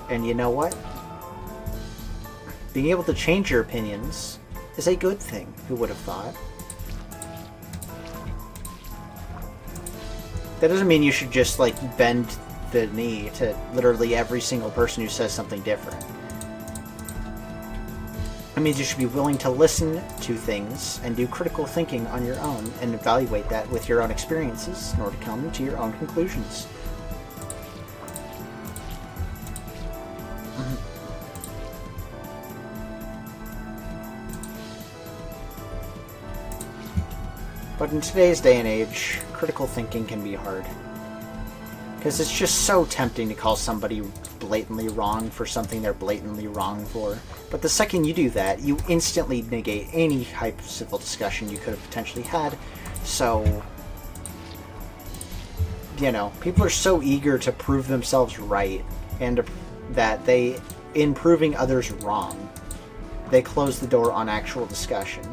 And you know what? Being able to change your opinions is a good thing. Who would have thought? That doesn't mean you should just like bend the knee to literally every single person who says something different. It means you should be willing to listen to things and do critical thinking on your own and evaluate that with your own experiences in order to come to your own conclusions. But in today's day and age, critical thinking can be hard. Because it's just so tempting to call somebody blatantly wrong for something they're blatantly wrong for. But the second you do that, you instantly negate any type of civil discussion you could have potentially had. So, you know, people are so eager to prove themselves right, and that they, in proving others wrong, they close the door on actual discussion.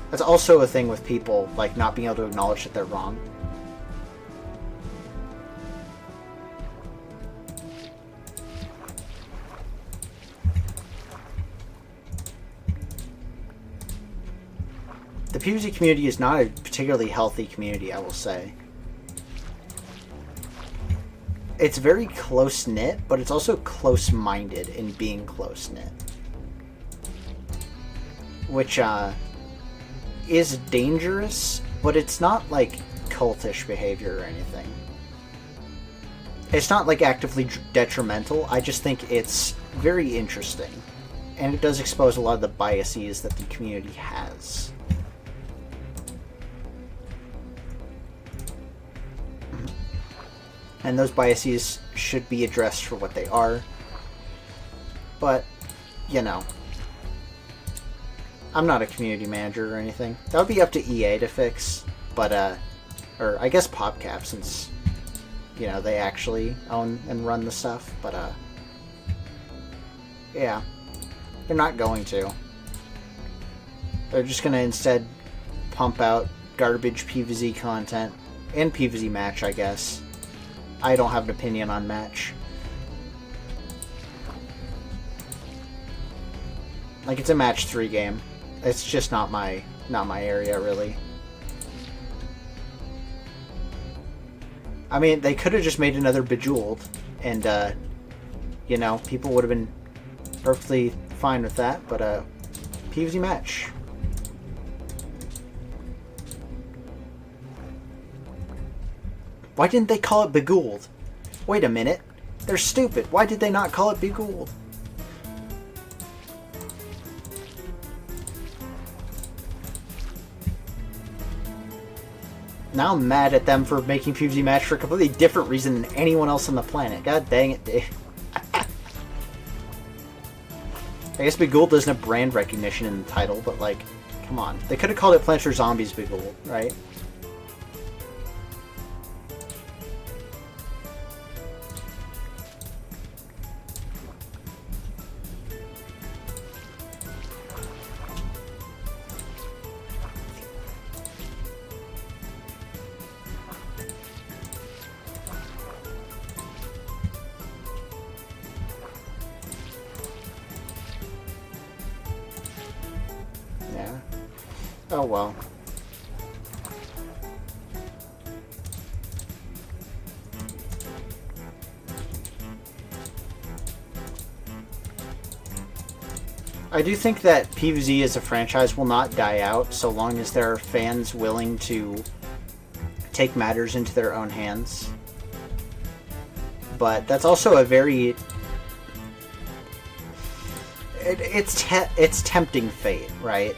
That's also a thing with people, like, not being able to acknowledge that they're wrong. The PvZ community is not a particularly healthy community, I will say. It's very close-knit, but it's also close-minded in being close-knit. Which, is dangerous, but it's not like cultish behavior or anything. It's not like actively detrimental, I just think it's very interesting. And it does expose a lot of the biases that the community has. And those biases should be addressed for what they are. But, you know, I'm not a community manager or anything. That would be up to EA to fix, but, or I guess PopCap, since, you know, they actually own and run the stuff, but, yeah. They're not going to. They're just gonna instead pump out garbage PvZ content, and PvZ match, I guess. I don't have an opinion on match. Like, it's a match 3 game. It's just not my area, really. I mean, they could have just made another Bejeweled, and, you know, people would have been perfectly fine with that, but, PvZ match. Why didn't they call it Begooled? Wait a minute. They're stupid. Why did they not call it Begooled? Now I'm mad at them for making PvZ match for a completely different reason than anyone else on the planet. God dang it, Dave. I guess Begooled doesn't have brand recognition in the title, but like, come on. They could have called it Plants vs. Zombies Begooled, right? Oh well. I do think that PvZ as a franchise will not die out so long as there are fans willing to take matters into their own hands. But that's also a very... It's tempting fate, right?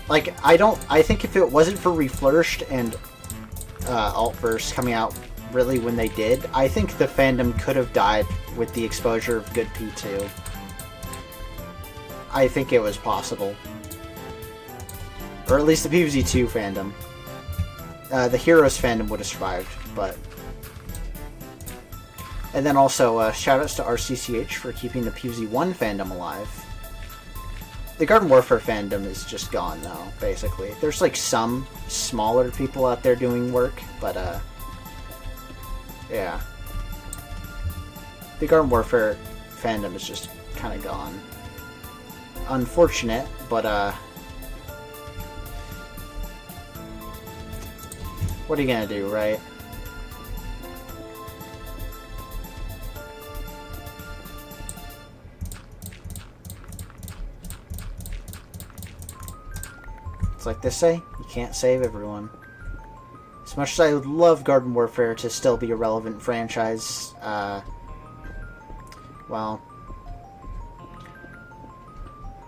Like, I think if it wasn't for Reflourished and Altverse coming out really when they did, I think the fandom could have died with the exposure of good P2. I think it was possible. Or at least the PvZ2 fandom. The Heroes fandom would have survived, but... And then also, shoutouts to RCCH for keeping the PvZ1 fandom alive. The Garden Warfare fandom is just gone now, basically. There's like some smaller people out there doing work, but yeah. The Garden Warfare fandom is just kind of gone. Unfortunate, but what are you gonna do, right? It's like they say, you can't save everyone. As much as I would love Garden Warfare to still be a relevant franchise, well,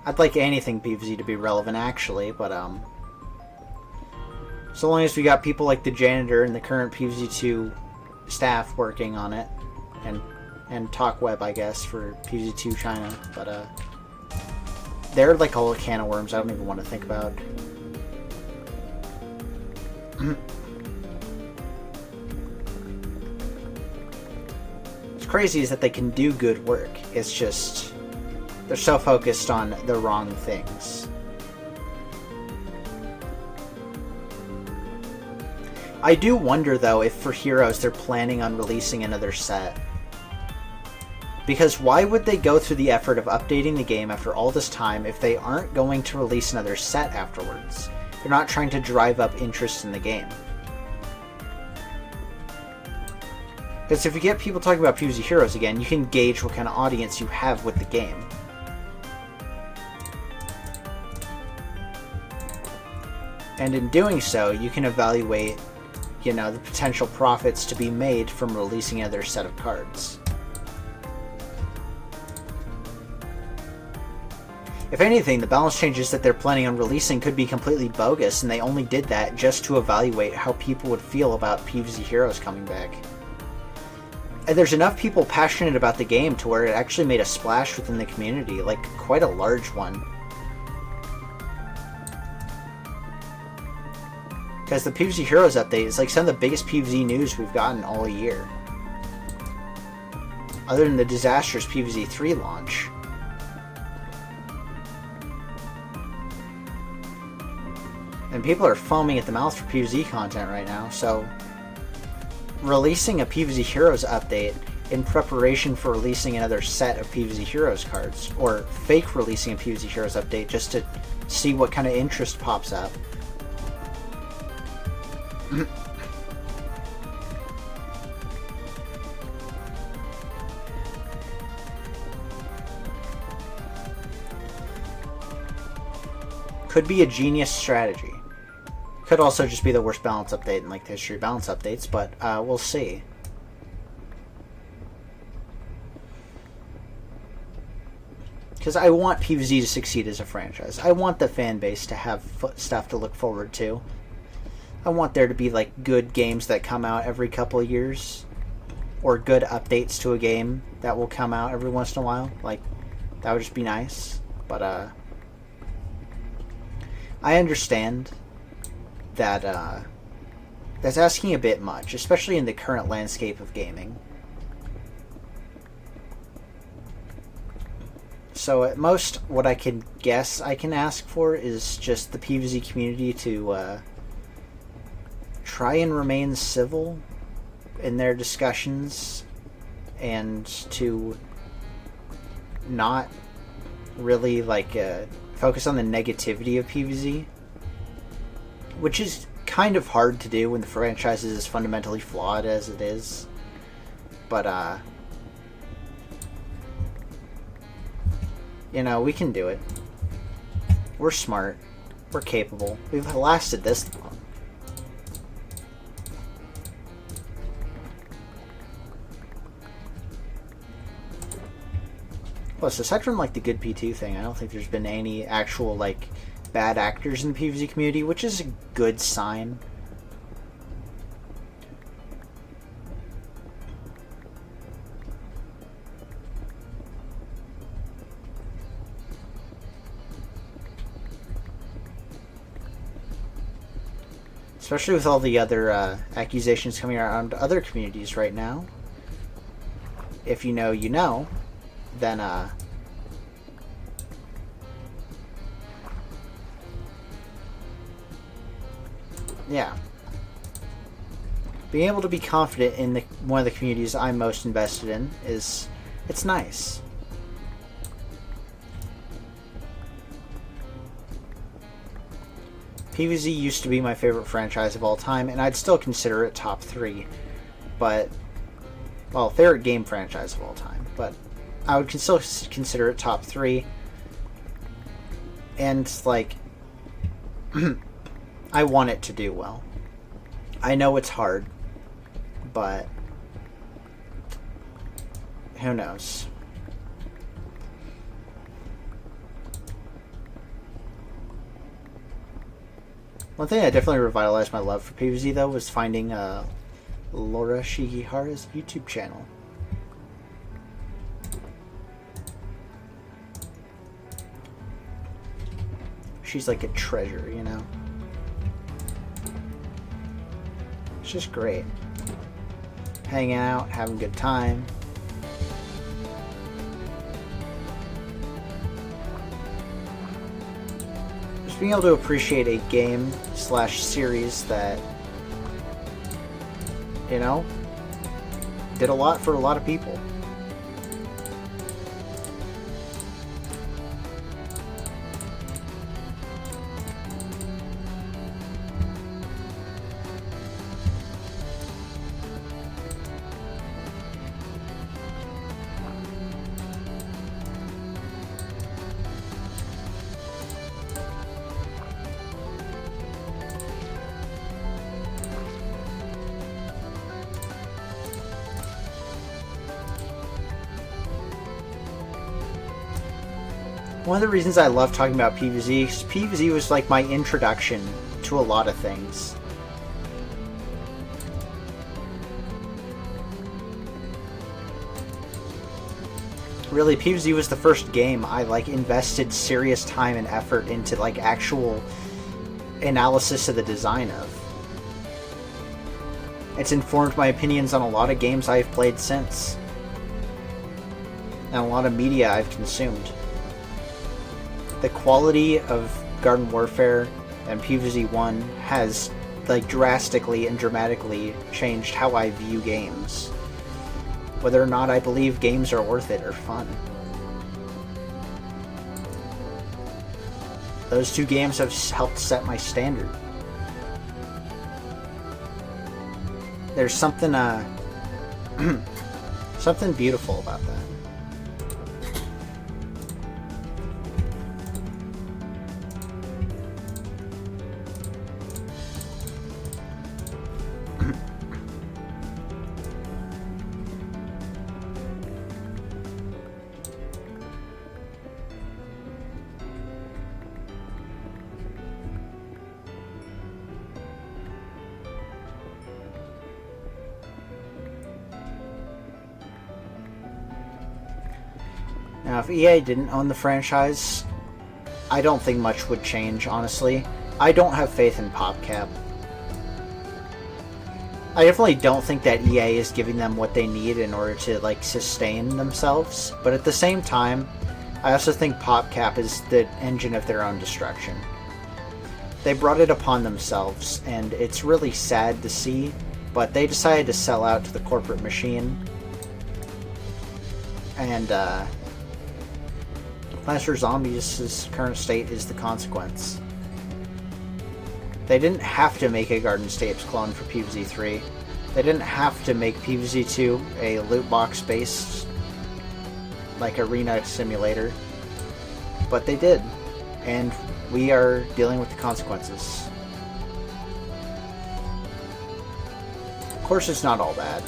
I'd like anything PvZ to be relevant, actually, but, so long as we got people like the janitor and the current PvZ2 staff working on it, and TalkWeb, I guess, for PvZ2 China, but, they're like a whole can of worms I don't even want to think about. What's crazy is that they can do good work. It's just they're so focused on the wrong things. I do wonder though if for Heroes they're planning on releasing another set. Because why would they go through the effort of updating the game after all this time if they aren't going to release another set afterwards? They're not trying to drive up interest in the game. Because if you get people talking about PvZ Heroes again, you can gauge what kind of audience you have with the game. And in doing so, you can evaluate, you know, the potential profits to be made from releasing another set of cards. If anything, the balance changes that they're planning on releasing could be completely bogus, and they only did that just to evaluate how people would feel about PvZ Heroes coming back. And there's enough people passionate about the game to where it actually made a splash within the community, like quite a large one. Because the PvZ Heroes update is like some of the biggest PvZ news we've gotten all year. Other than the disastrous PvZ 3 launch. And people are foaming at the mouth for PvZ content right now, so releasing a PvZ Heroes update in preparation for releasing another set of PvZ Heroes cards, or fake releasing a PvZ Heroes update just to see what kind of interest pops up. Could be a genius strategy. Could also just be the worst balance update in like the history of balance updates, but we'll see. Because I want PvZ to succeed as a franchise. I want the fan base to have stuff to look forward to. I want there to be like good games that come out every couple of years, or good updates to a game that will come out every once in a while. Like, that would just be nice. But I understand that that's asking a bit much, especially in the current landscape of gaming. So at most, what I can guess I can ask for is just the PvZ community to try and remain civil in their discussions, and to not really like focus on the negativity of PvZ, which is kind of hard to do when the franchise is as fundamentally flawed as it is. But you know, we can do it. We're smart. We're capable. We've lasted this long. Plus, aside from like the good P2 thing, I don't think there's been any actual like bad actors in the PvZ community, which is a good sign. Especially with all the other accusations coming around other communities right now. If you know, you know. Then, yeah. Being able to be confident in one of the communities I'm most invested in it's nice. PvZ used to be my favorite franchise of all time, and I'd still consider it top 3. But, well, favorite game franchise of all time. But I would still consider it top 3. And, like, I want it to do well. I know it's hard, but who knows? One thing that definitely revitalized my love for PvZ, though, was finding Laura Shigihara's YouTube channel. She's like a treasure, you know? It's just great. Hanging out, having a good time. Just being able to appreciate a game / series that, you know, did a lot for a lot of people. One of the reasons I love talking about PvZ is PvZ was like my introduction to a lot of things. Really, PvZ was the first game I like invested serious time and effort into like actual analysis of the design of. It's informed my opinions on a lot of games I've played since. And a lot of media I've consumed. The quality of Garden Warfare and PvZ 1 has like drastically and dramatically changed how I view games. Whether or not I believe games are worth it or fun. Those two games have helped set my standard. There's something something beautiful about that. Now, if EA didn't own the franchise, I don't think much would change, honestly. I don't have faith in PopCap. I definitely don't think that EA is giving them what they need in order to, like, sustain themselves. But at the same time, I also think PopCap is the engine of their own destruction. They brought it upon themselves, and it's really sad to see, but they decided to sell out to the corporate machine. And, Plants vs. Zombies' current state is the consequence. They didn't have to make a Garden States clone for PvZ3. They didn't have to make PvZ2 a loot box based like arena simulator. But they did. And we are dealing with the consequences. Of course it's not all bad.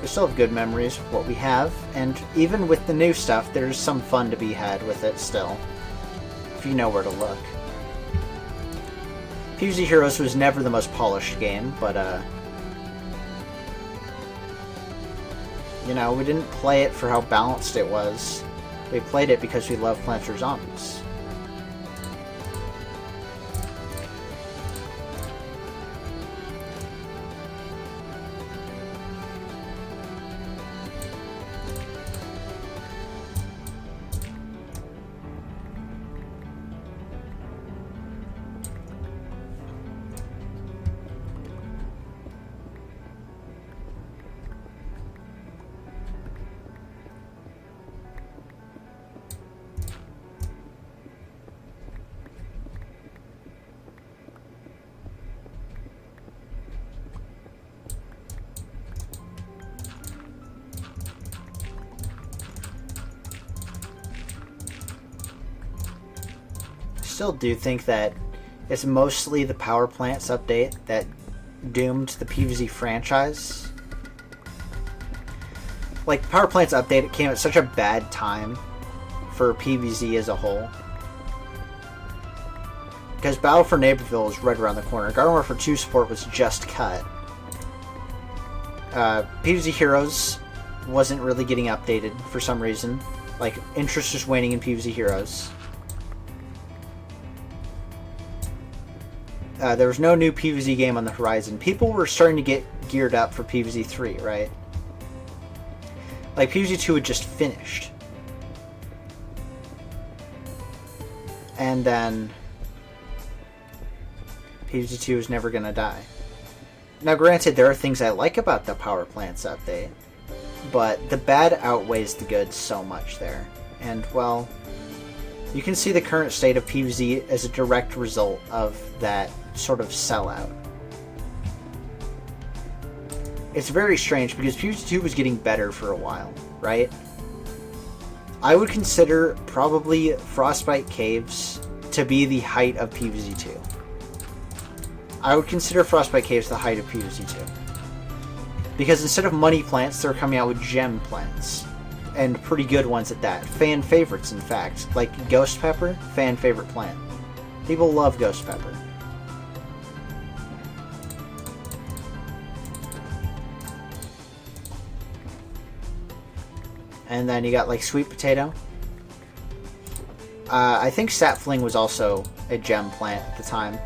We still have good memories of what we have, and even with the new stuff, there's some fun to be had with it still, if you know where to look. PvZ Heroes was never the most polished game, but, you know, we didn't play it for how balanced it was. We played it because we love Plants vs. Zombies. Still do think that it's mostly the Power Plants update that doomed the PvZ franchise. Like, Power Plants update, it came at such a bad time for PvZ as a whole. Because Battle for Neighborville was right around the corner. Garden Warfare 2 support was just cut. PvZ Heroes wasn't really getting updated for some reason. Like, interest was waning in PvZ Heroes. There was no new PvZ game on the horizon. People were starting to get geared up for PvZ 3, right? Like, PvZ 2 had just finished. And then PvZ 2 is never gonna die. Now, granted, there are things I like about the Power Plants update, but the bad outweighs the good so much there. And, well, you can see the current state of PvZ as a direct result of that sort of sellout. It's very strange because PvZ 2 was getting better for a while, right? I would consider probably Frostbite Caves to be the height of PvZ 2. I would consider Frostbite Caves the height of PvZ 2. Because instead of money plants, they're coming out with gem plants. And pretty good ones at that. Fan favorites, in fact. Like Ghost Pepper, fan favorite plant. People love Ghost Pepper. And then you got like Sweet Potato. I think Sapfling was also a gem plant at the time.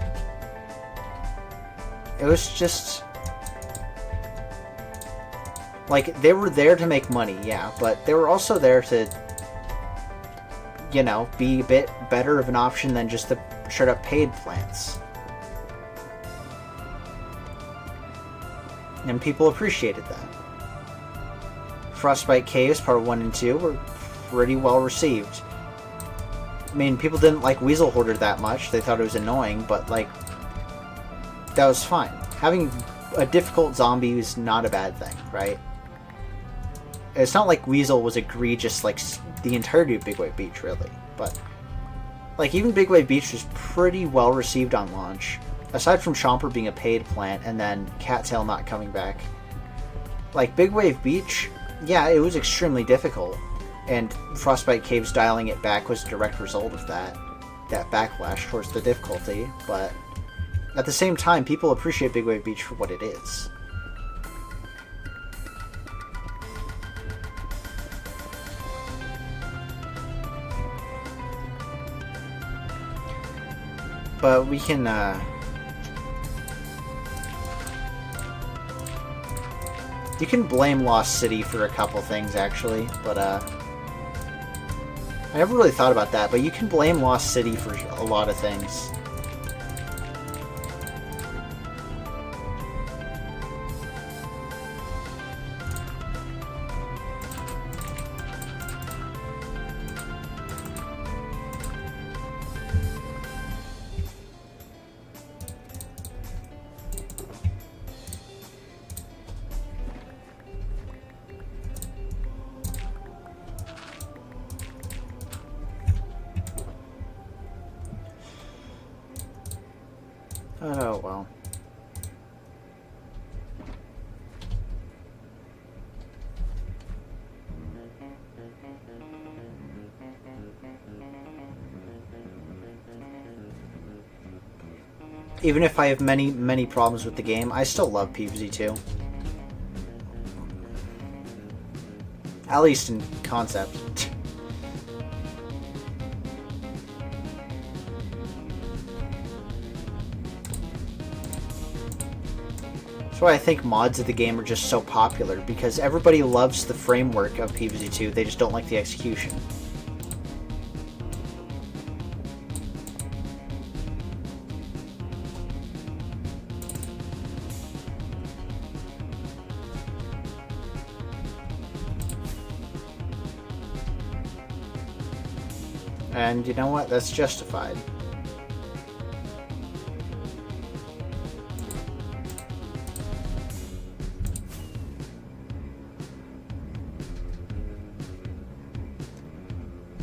It was just... like, they were there to make money, yeah, but they were also there to, you know, be a bit better of an option than just the straight up paid plants. And people appreciated that. Frostbite Caves, part 1 and 2, were pretty well received. I mean, people didn't like Weasel Hoarder that much, they thought it was annoying, but, like, that was fine. Having a difficult zombie is not a bad thing, right? It's not like Weasel was egregious like the entirety of Big Wave Beach, really. But, like, even Big Wave Beach was pretty well received on launch. Aside from Chomper being a paid plant and then Cattail not coming back. Like, Big Wave Beach, yeah, it was extremely difficult. And Frostbite Caves dialing it back was a direct result of that. That backlash towards the difficulty, but at the same time, people appreciate Big Wave Beach for what it is. But we can, you can blame Lost City for a couple things, actually, but, I never really thought about that, but you can blame Lost City for a lot of things. Oh, well. Even if I have many, many problems with the game, I still love PvZ2. At least in concept. That's why I think mods of the game are just so popular, because everybody loves the framework of PvZ2, they just don't like the execution. And you know what? That's justified.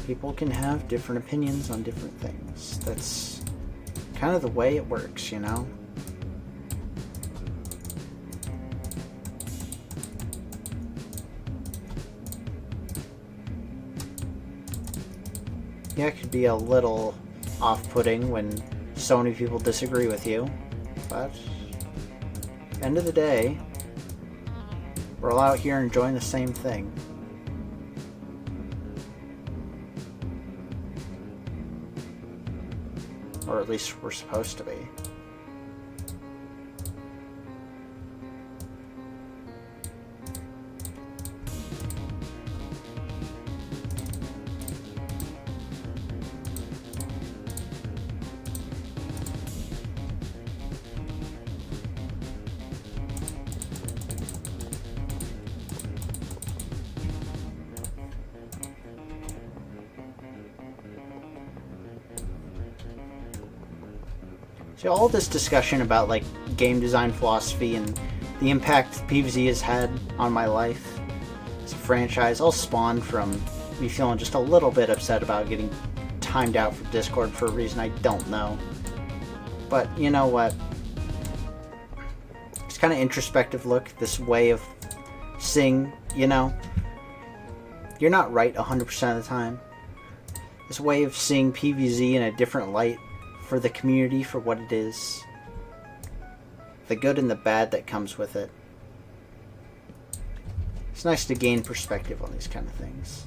People can have different opinions on different things. That's kind of the way it works, you know? Yeah, it could be a little off-putting when so many people disagree with you, but end of the day, we're all out here enjoying the same thing. Or at least we're supposed to be. So all this discussion about like game design philosophy and the impact PvZ has had on my life as a franchise all spawned from me feeling just a little bit upset about getting timed out from Discord for a reason I don't know. But you know what? It's kind of introspective look, this way of seeing, you know, you're not right 100% of the time. This way of seeing PvZ in a different light for the community for what it is. The good and the bad that comes with it. It's nice to gain perspective on these kind of things.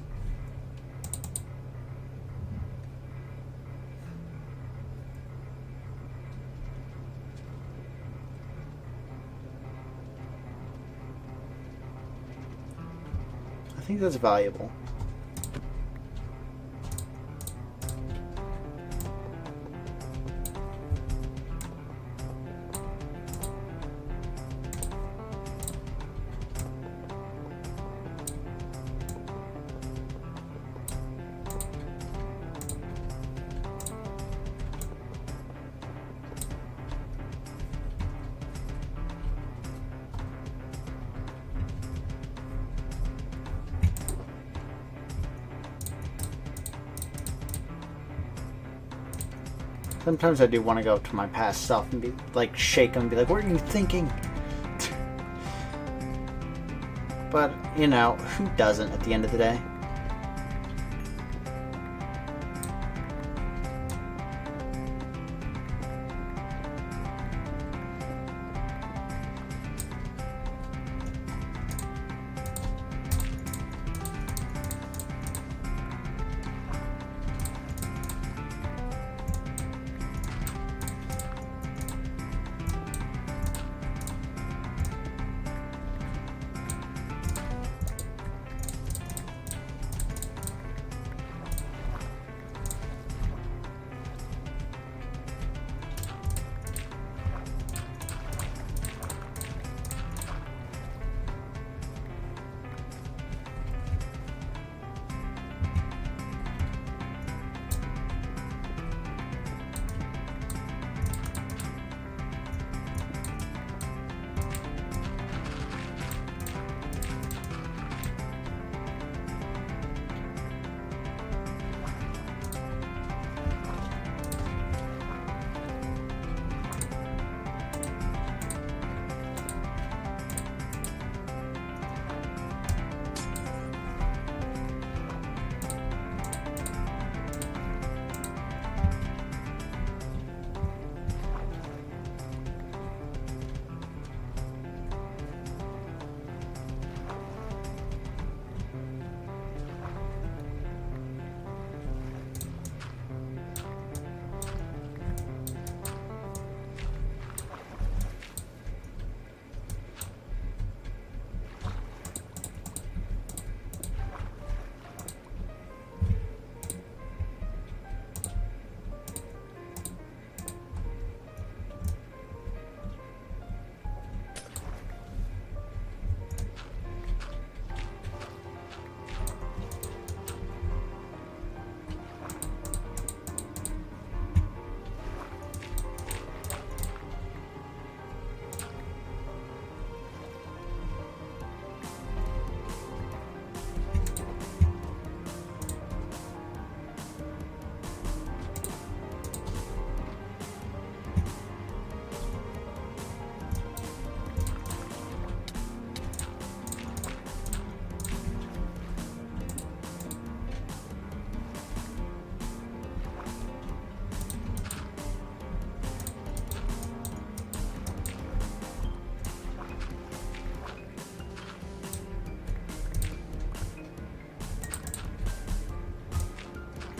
I think that's valuable. Sometimes I do want to go up to my past self and be like, shake him and be like, what are you thinking? But, you know, who doesn't at the end of the day?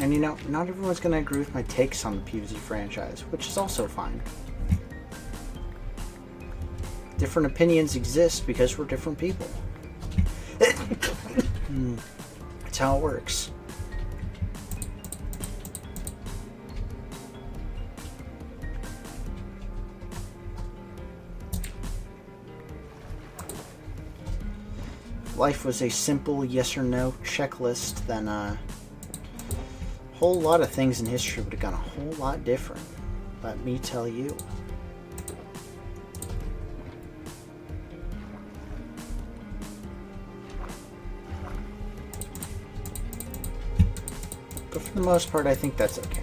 And you know, not everyone's going to agree with my takes on the PvZ franchise, which is also fine. Different opinions exist because we're different people. That's how it works. If life was a simple yes or no checklist, then a whole lot of things in history would have gone a whole lot different. Let me tell you. But for the most part, I think that's okay.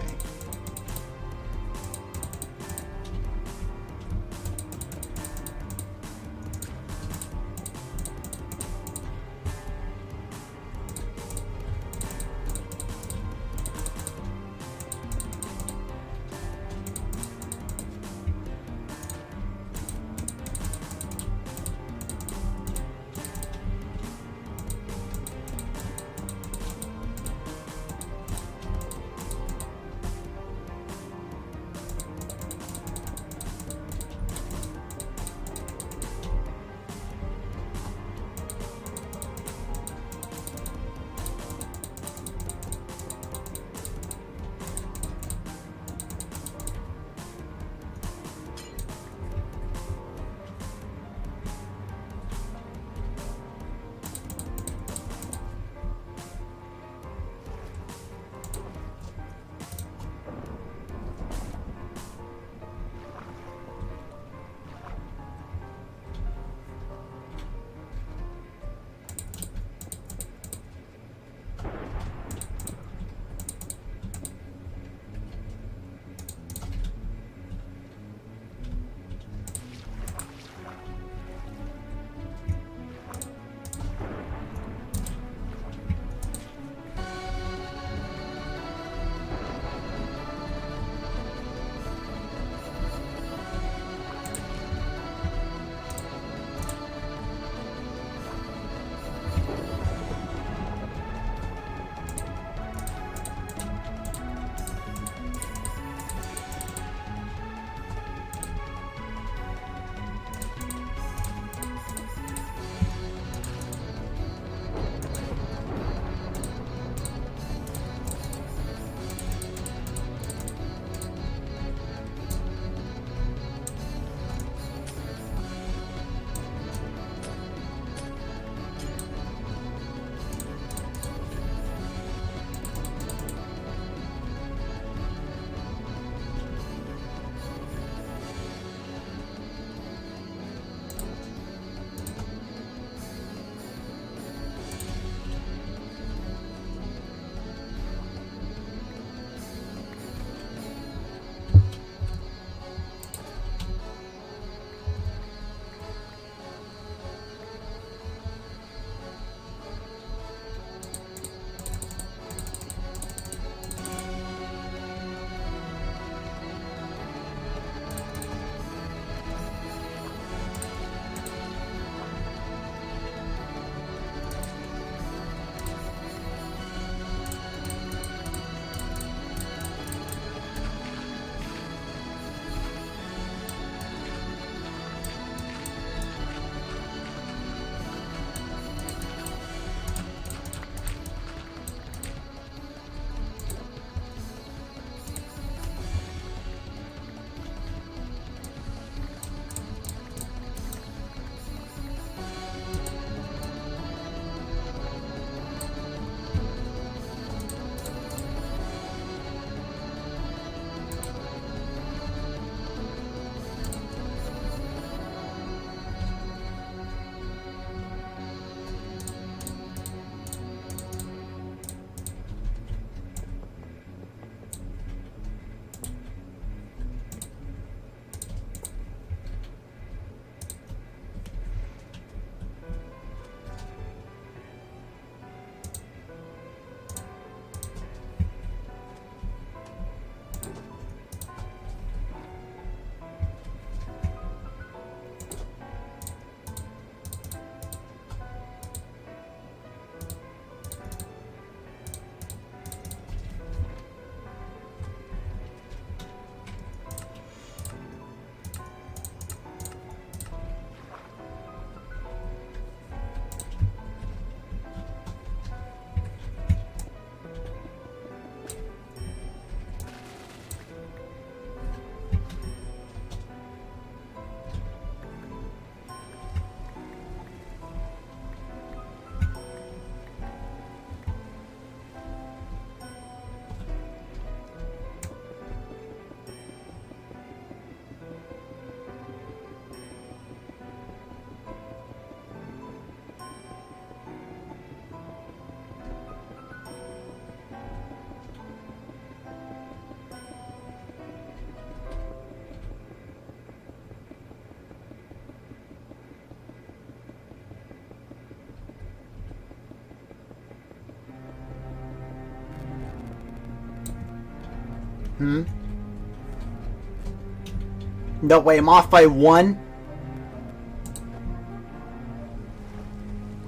No way, I'm off by 1?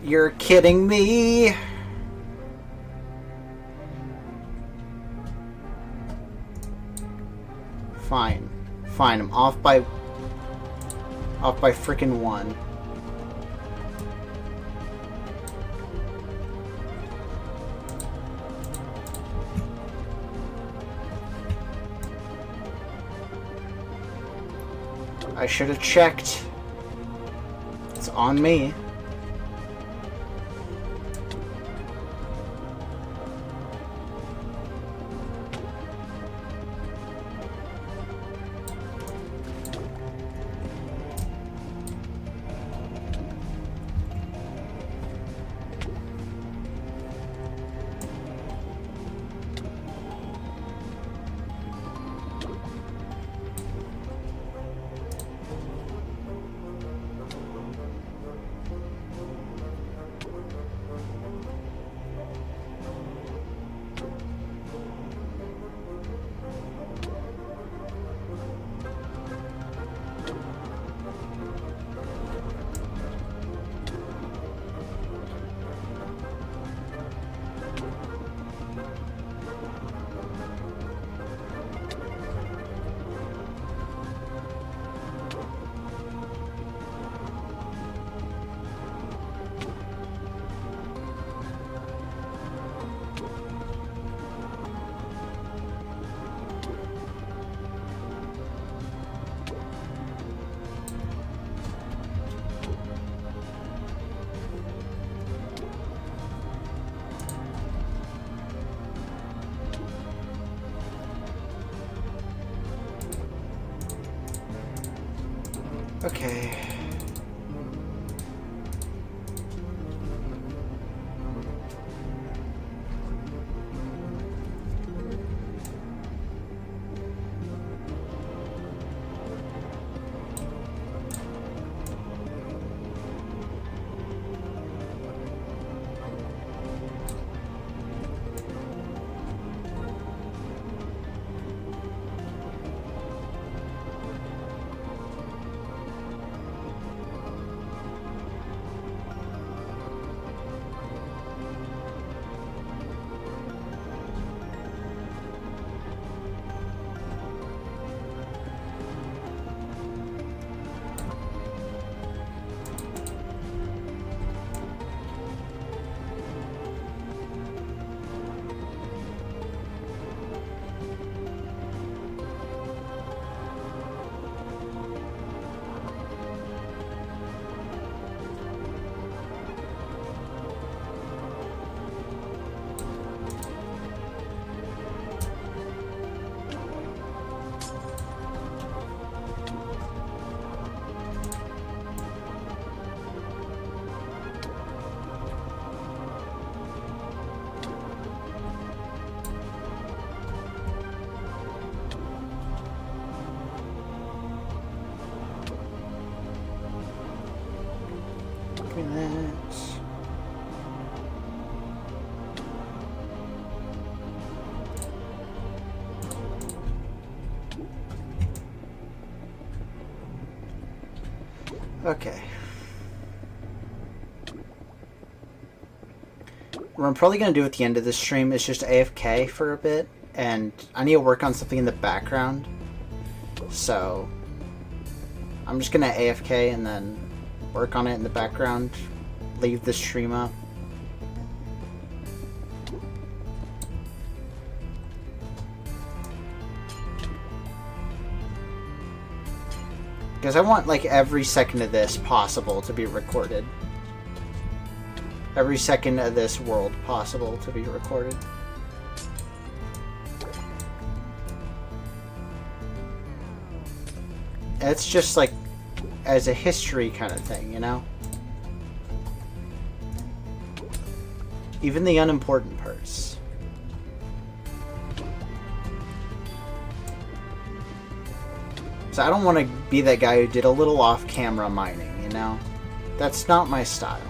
You're kidding me! Fine. Fine, I'm off by frickin' 1. I should have checked. It's on me. Okay. Okay. What I'm probably going to do at the end of this stream is just AFK for a bit, and I need to work on something in the background. So, I'm just going to AFK and then work on it in the background, leave the stream up. Because I want, like, every second of this possible to be recorded. Every second of this world possible to be recorded. It's just, like, as a history kind of thing, you know? Even the unimportant parts. So I don't want to be that guy who did a little off-camera mining, you know? That's not my style.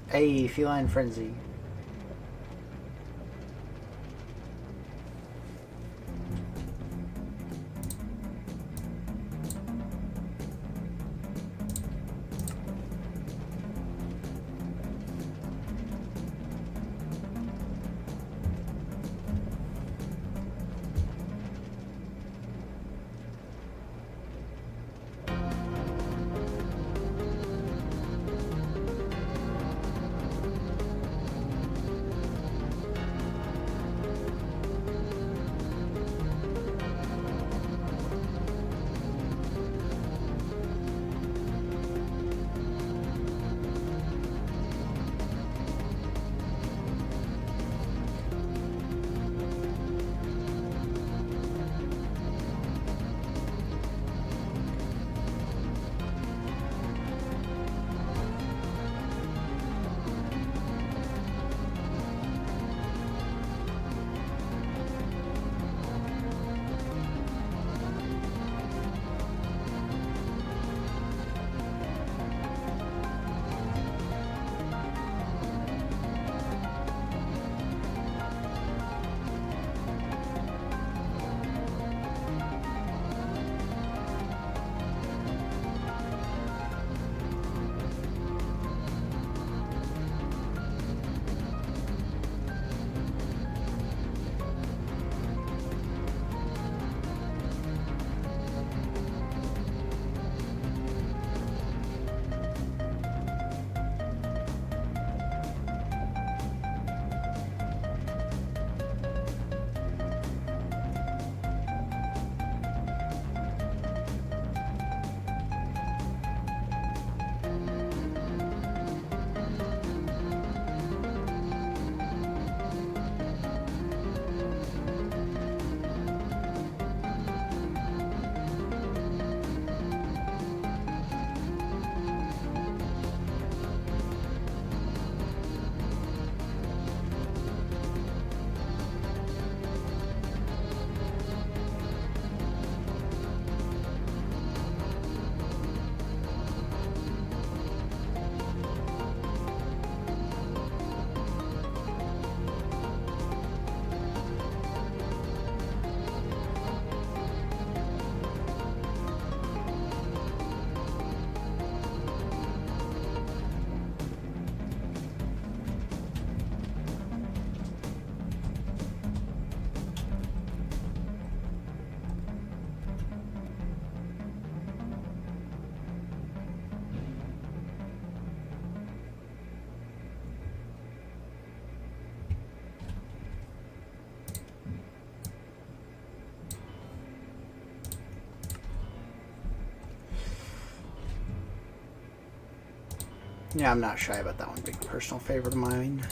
Hey, Feline Frenzy. Yeah, I'm not shy about that one. Big personal favorite of mine.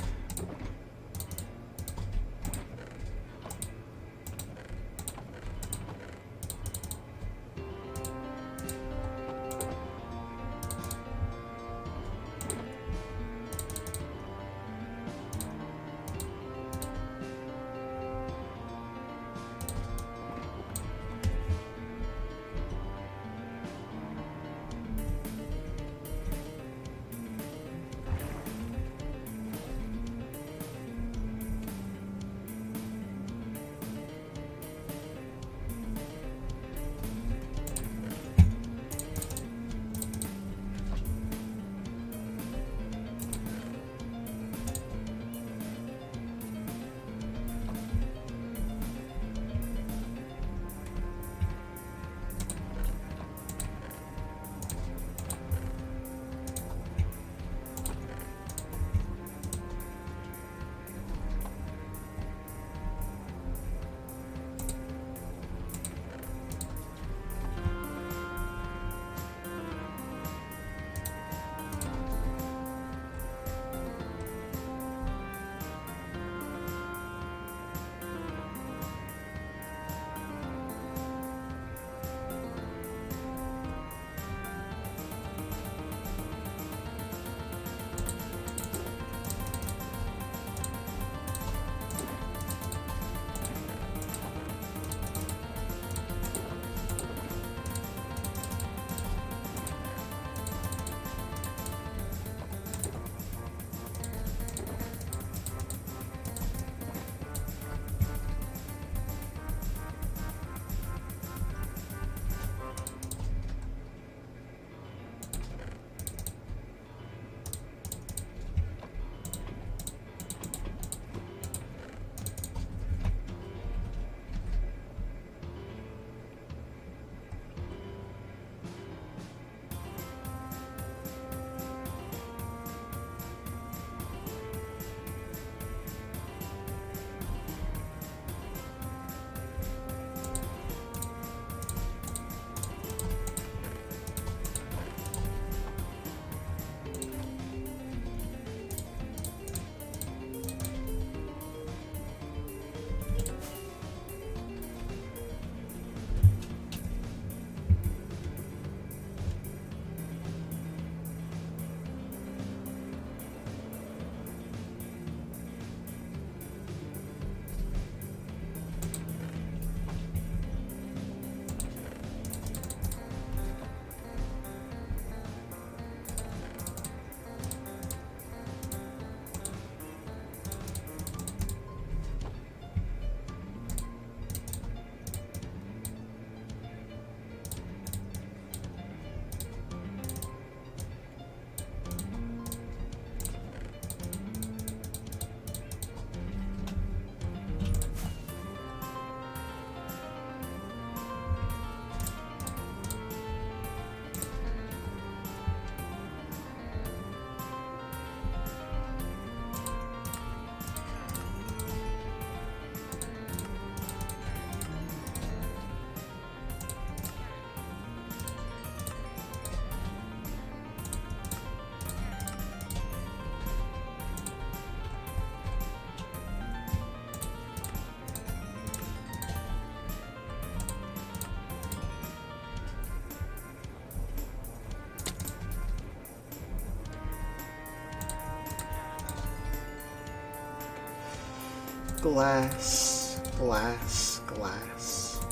glass, glass, glass.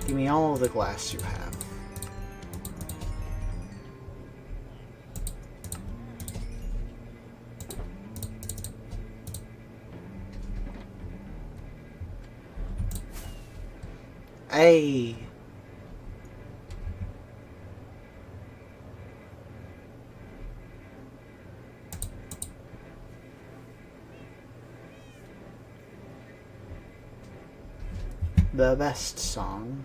Give me all the glass you have. Hey! The best song.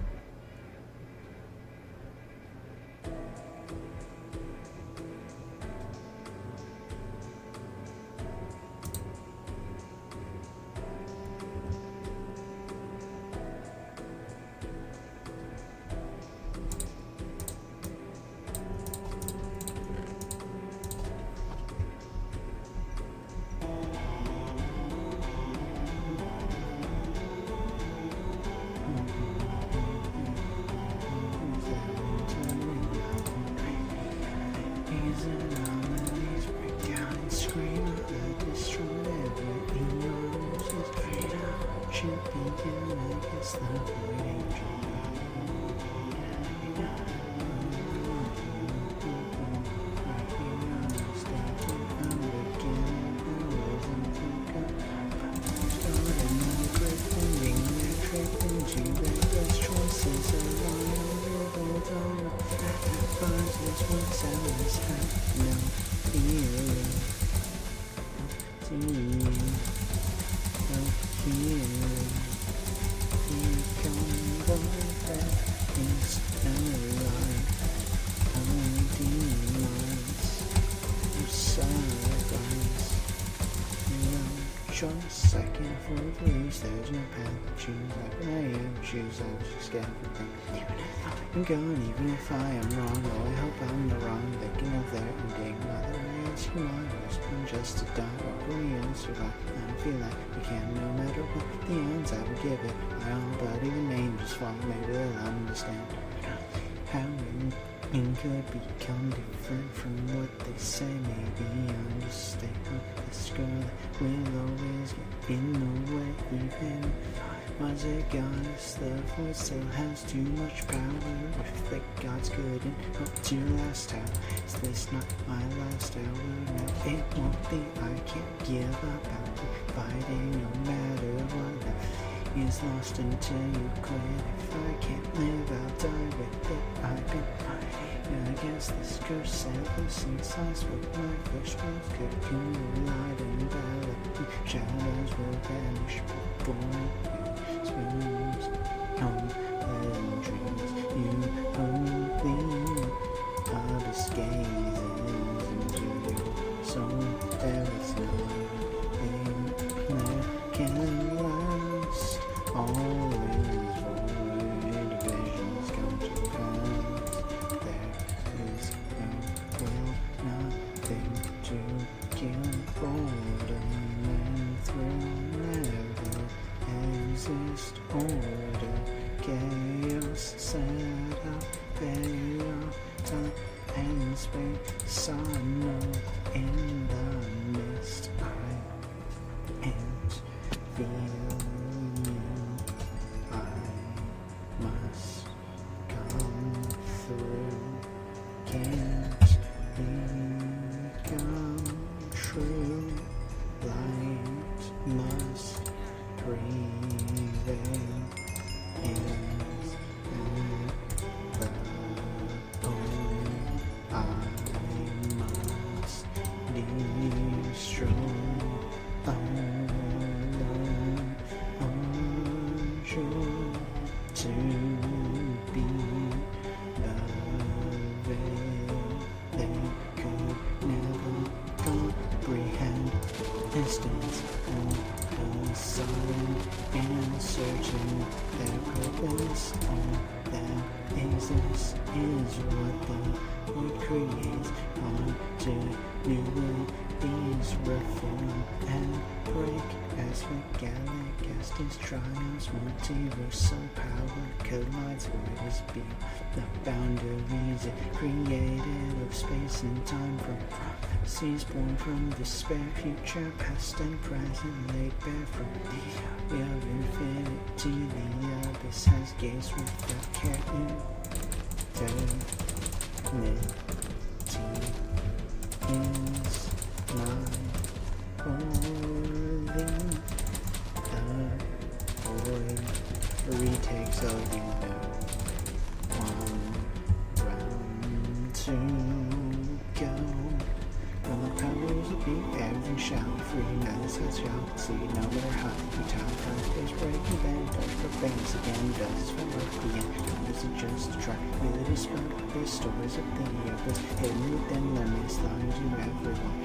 Just second for the leaves, there's no path to choose. Like when I am choose, I was just scared of things. I'm going, even if I am wrong. Oh, I hope I'm not wrong. Thinking of their ending. Whether I ask you mine, or just to die, or going on survive. I feel like we can, no matter what the odds I would give it. My own, but even angels fall. Maybe they'll understand how you could become different from what they say. Maybe understand this girl that will always get in the way. Even was a goddess, the voice still has too much power. If the gods couldn't help to last out, is this not my last hour? No, it won't be. I can't give up. I'll be fighting no matter what. Is lost until you quit. If I can't live, I'll die with it. I've been fighting against this curse ever since I spoke my first words. Could you light and battle? Shadows will vanish before you. Swings come and dreams. You only abyss gazes into your soul. There is nothing that can last. Always void visions come to pass. There is nothing to kill. Boredom and thrill never exist. Order, chaos, set up, fail, time and space are no in the mist. I can't feel. Must come through, can't become true. Light must prevail. Is the goal? I must destroy. Unsure to be the veil. They could never comprehend distance or the sun and searching their purpose. All that exists is what the Lord creates. On to new wood, these reform and break as cosmic gallic Estes triumphs, multiversal power collides with his beam. The boundaries it created of space and time from prophecies born from despair, future, past and present laid bare from the eye of infinity. The abyss has gazed without care eternity is my holy. The void retakes of you know. One round to go. When the powers will be, everything shall be free. Now this head shall see. No matter how you time from space breaking bend, touch for bangs again. Does for work the end? Does it just try? Will it dispel the stories of the abyss? Hidden within the mist, lines you everyone.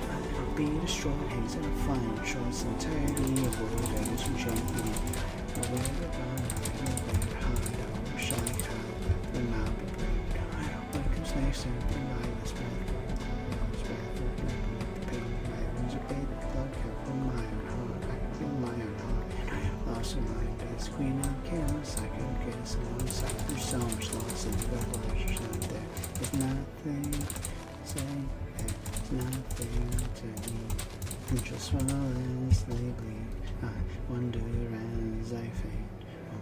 Be destroyed, hangs in a final choice. Entirety of world as you champion. Aware of our right, hide, our shy, how the mouth be brave. What comes next and the mindless breath. Queen of chaos, I can guess alongside. There's so much loss in the revelation out there. There's nothing to say, there's nothing to eat. I'm just endlessly bleed. I wonder as I fade. Oh,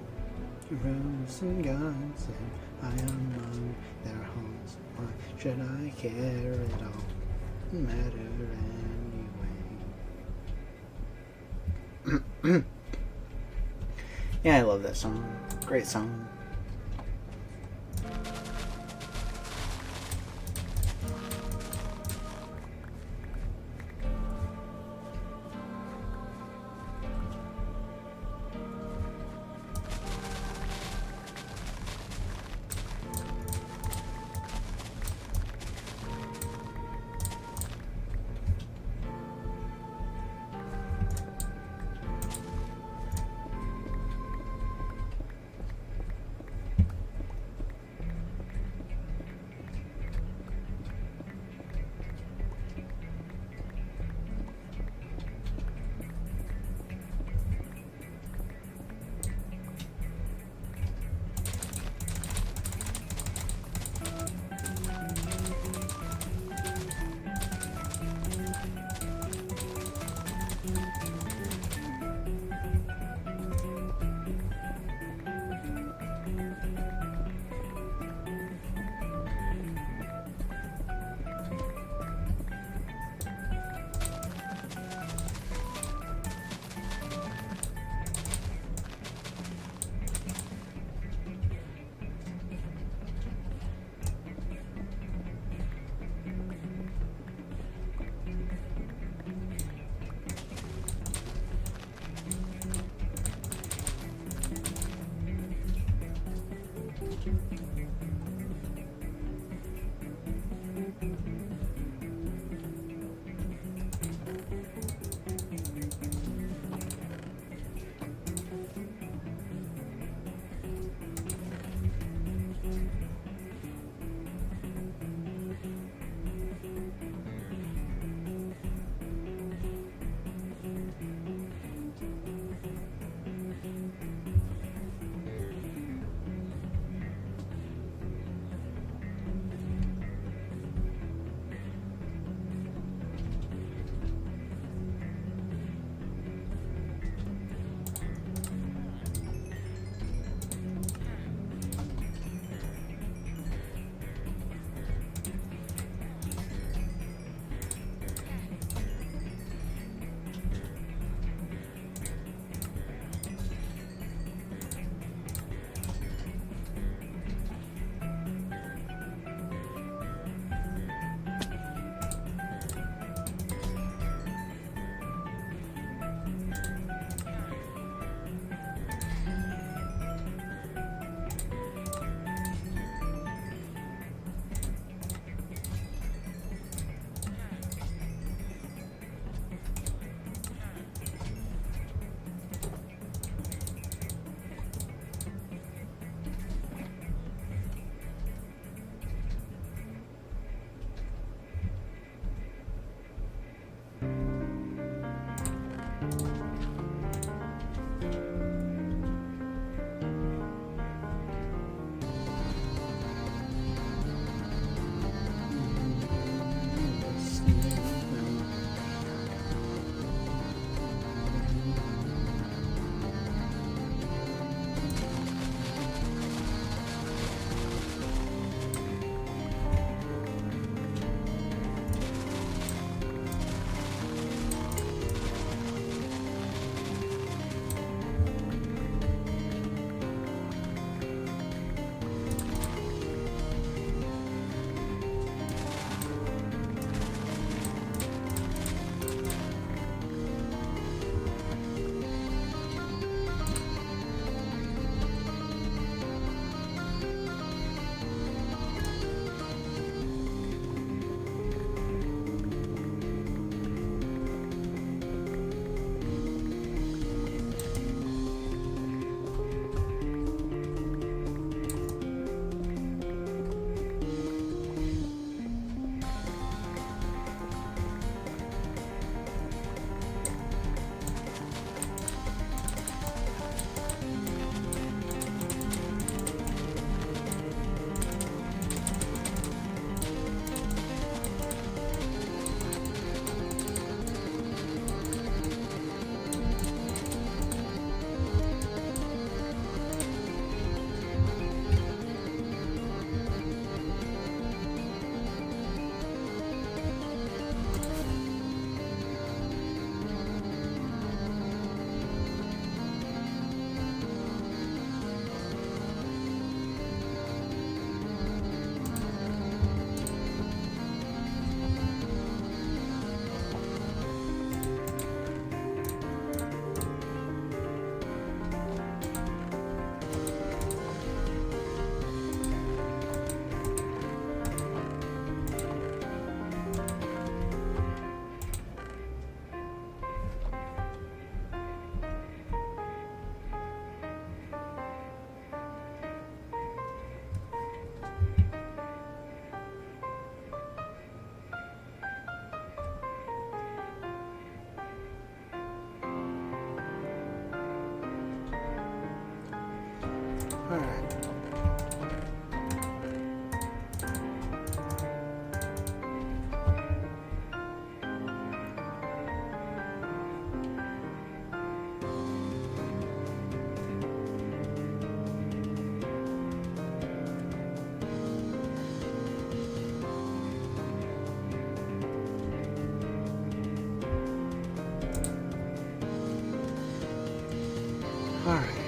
heroes and gods, and I among their halls. Why should I care at all? Matter anyway. Yeah, I love that song. Great song. Alright. Alright.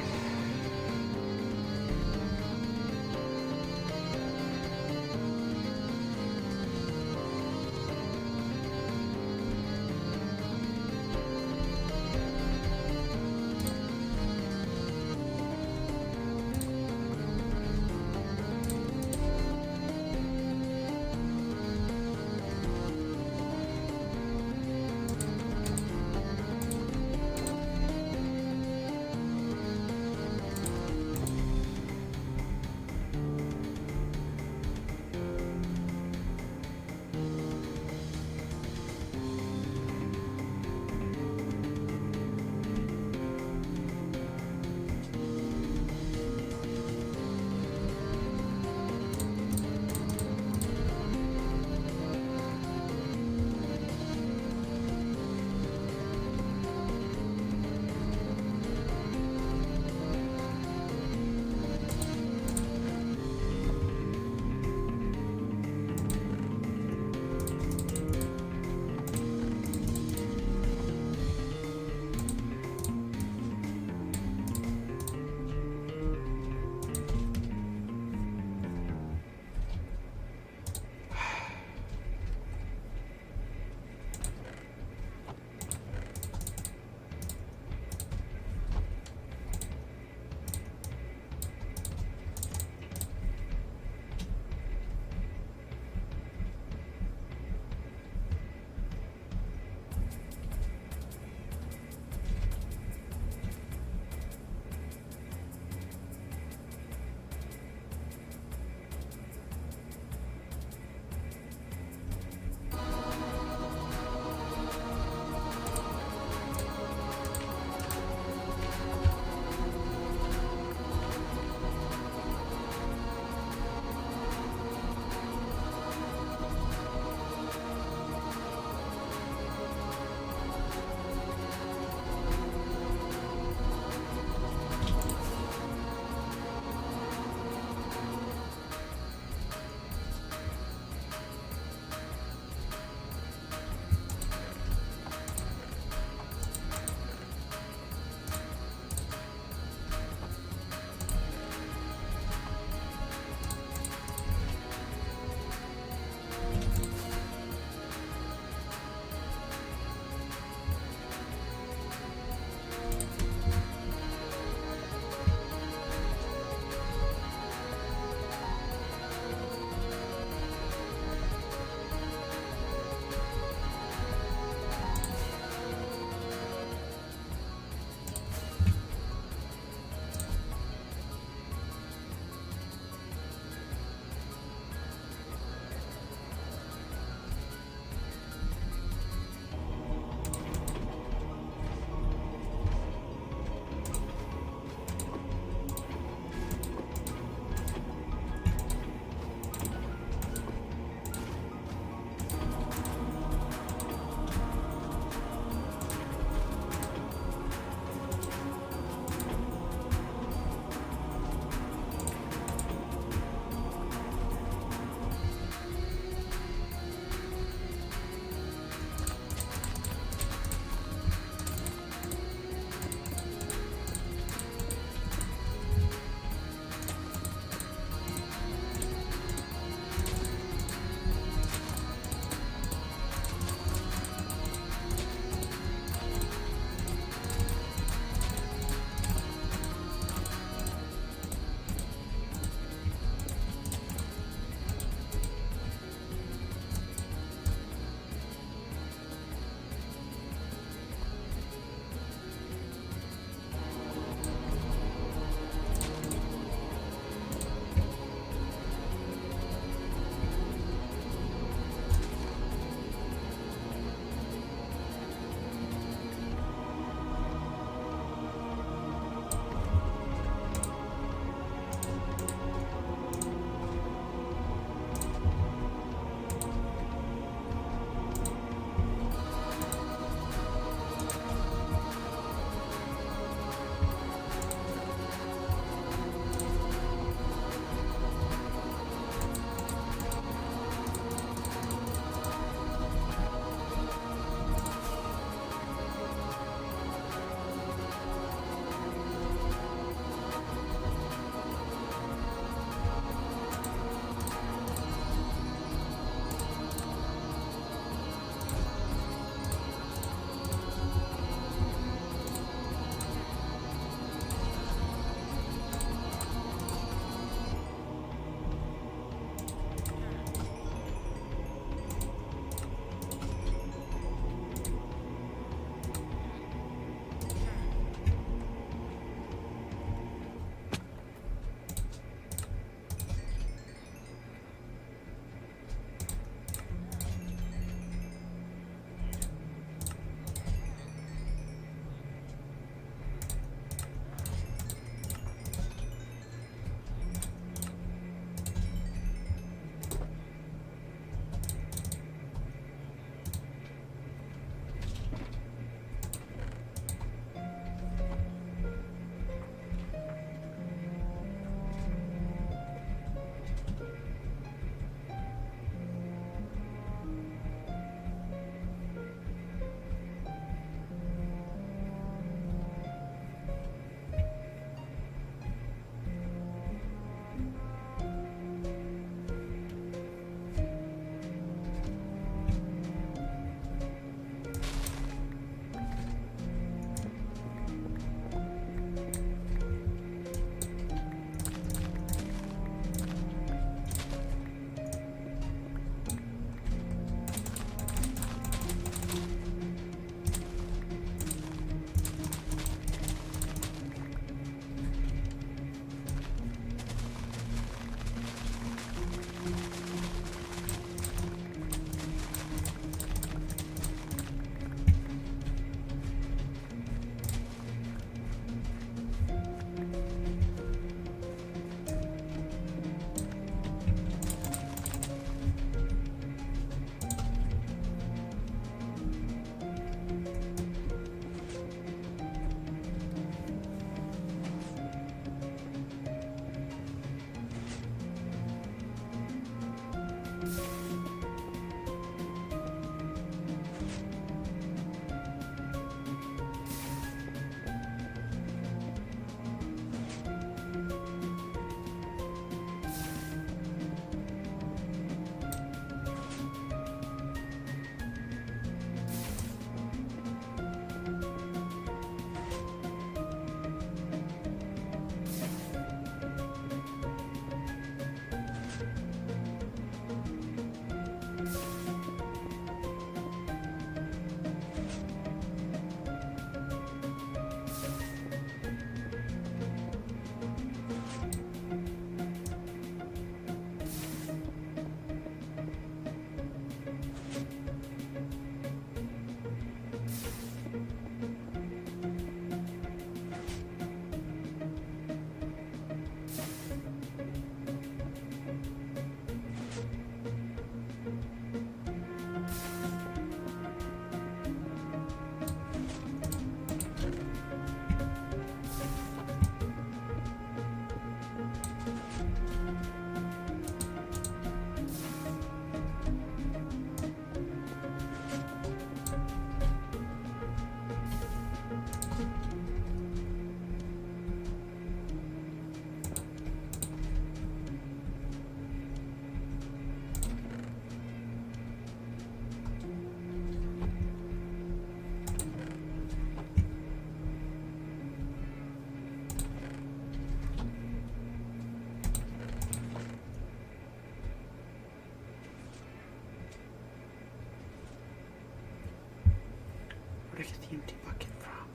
empty bucket from?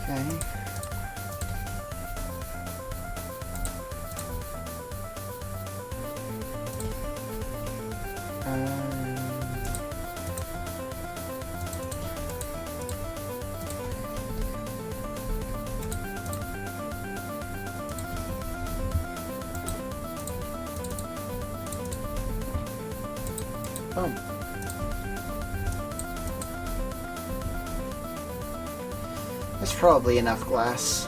Okay. Boom. That's probably enough glass.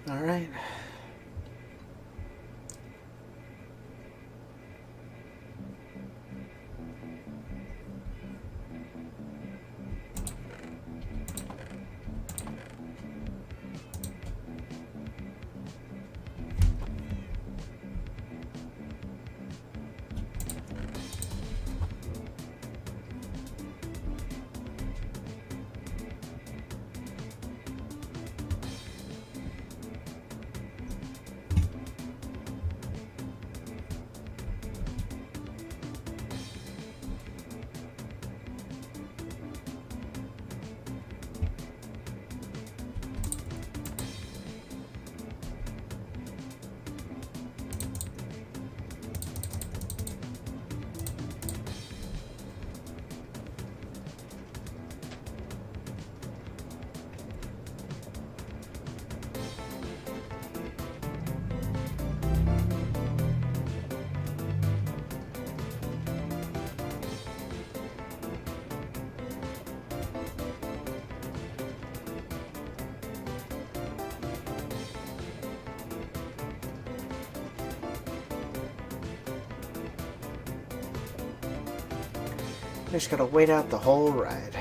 All right. Just gotta wait out the whole ride.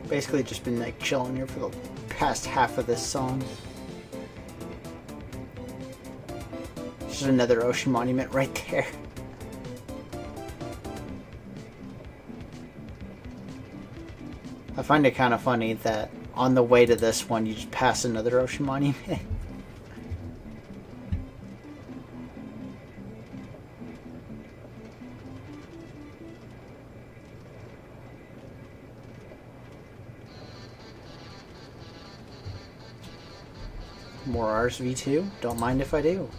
Basically just been like chilling here for the past half of this song. There's another ocean monument right there. I find it kind of funny that on the way to this one you just pass another ocean monument. More RSV2? Don't mind if I do.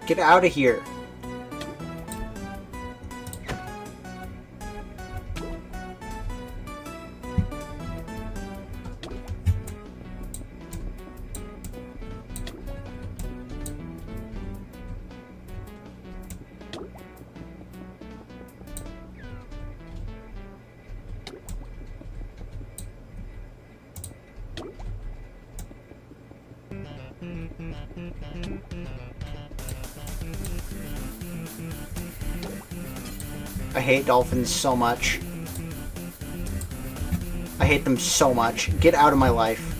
Get out of here. I hate dolphins so much. I hate them so much. Get out of my life.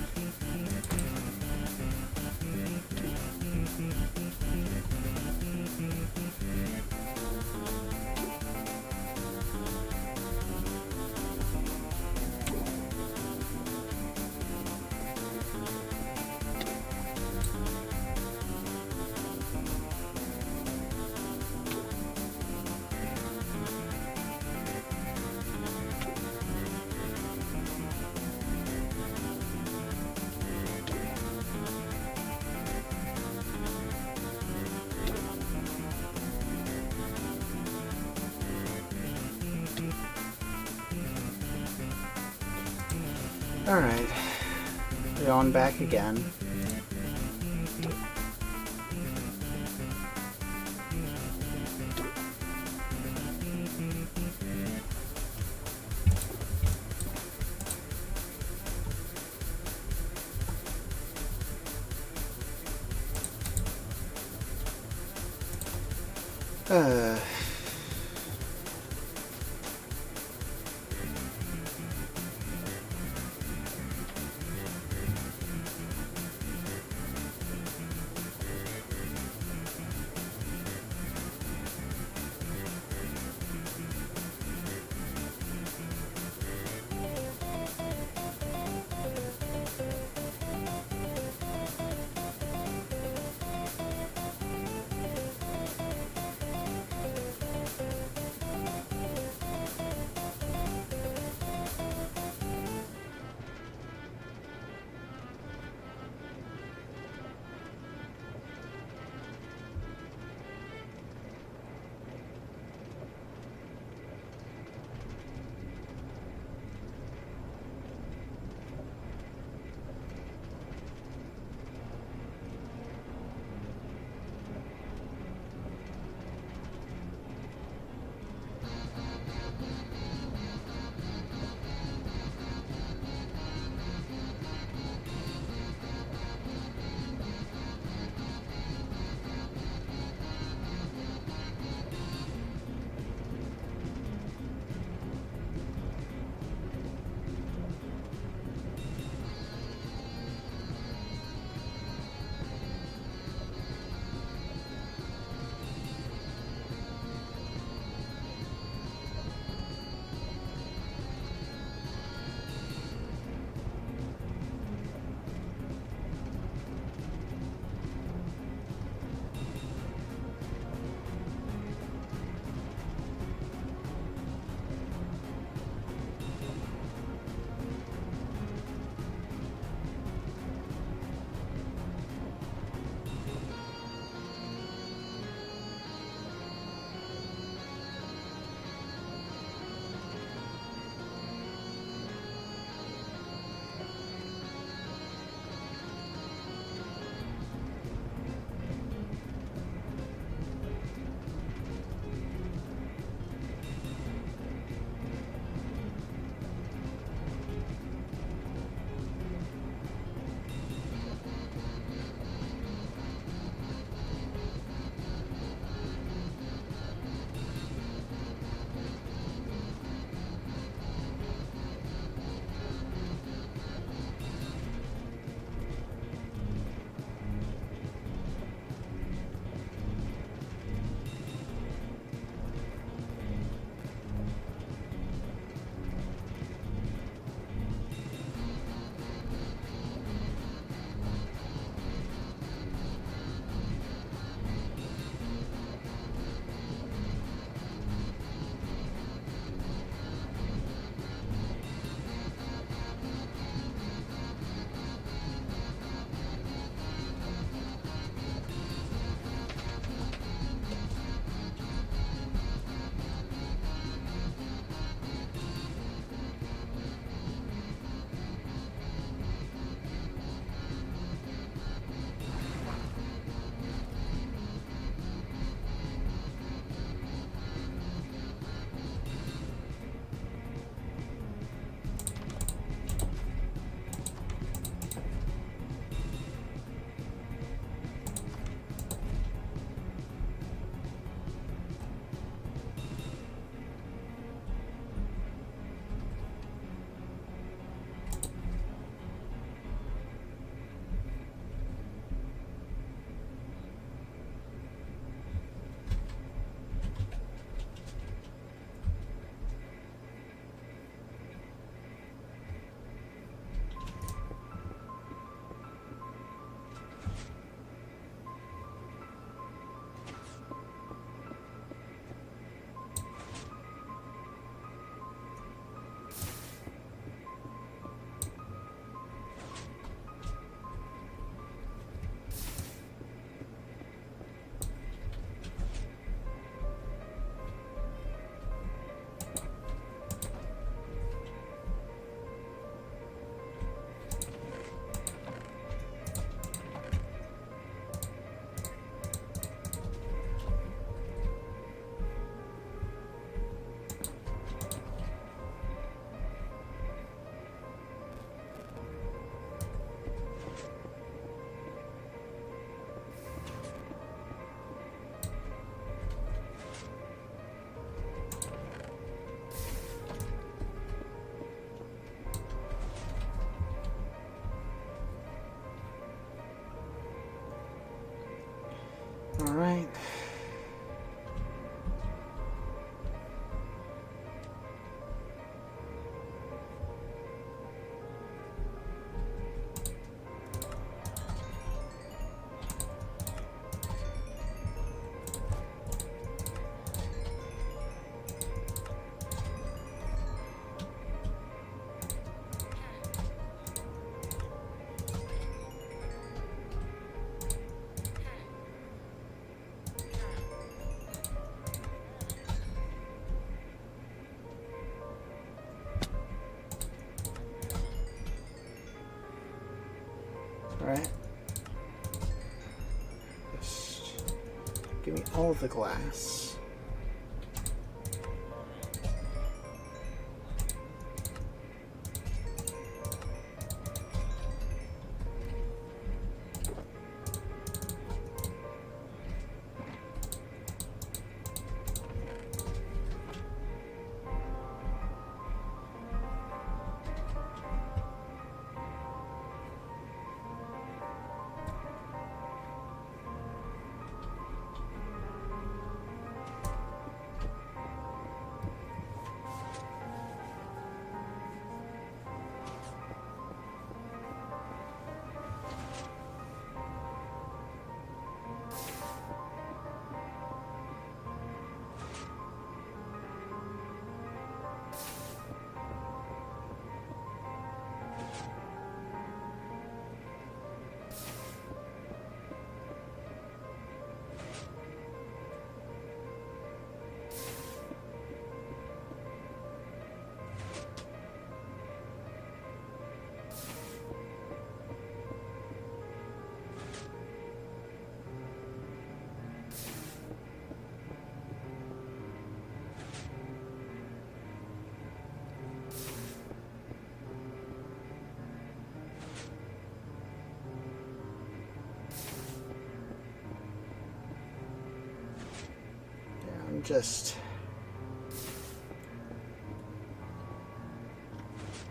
Alright. We're on back again. Uh... Alright. Alright. Just give me all of the glass.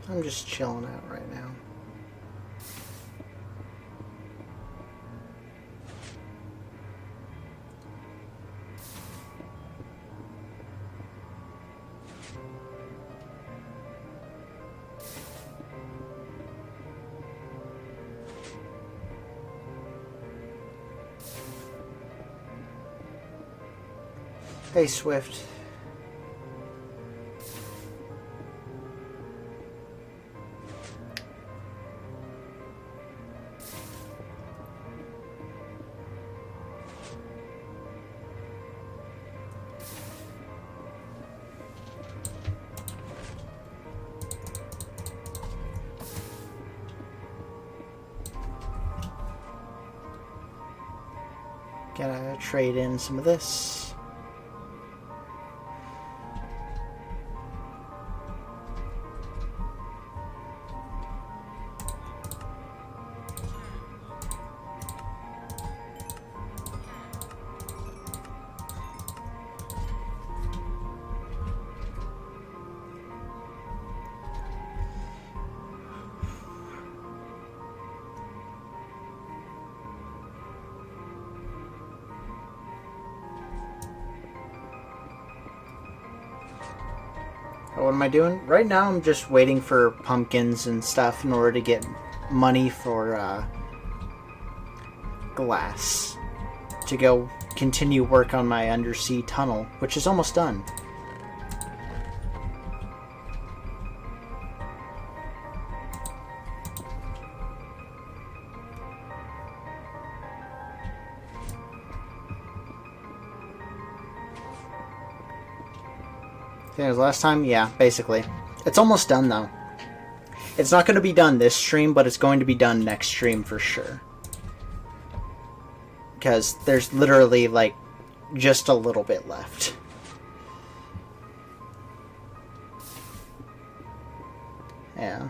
I'm just chilling out right now. Hey, Swift. Gotta trade in some of this. What am I doing? Right now I'm just waiting for pumpkins and stuff in order to get money for glass to go continue work on my undersea tunnel, which is almost done. I think it was last time? Yeah, basically. It's almost done, though. It's not going to be done this stream, but it's going to be done next stream for sure. Because there's literally, like, just a little bit left. Yeah.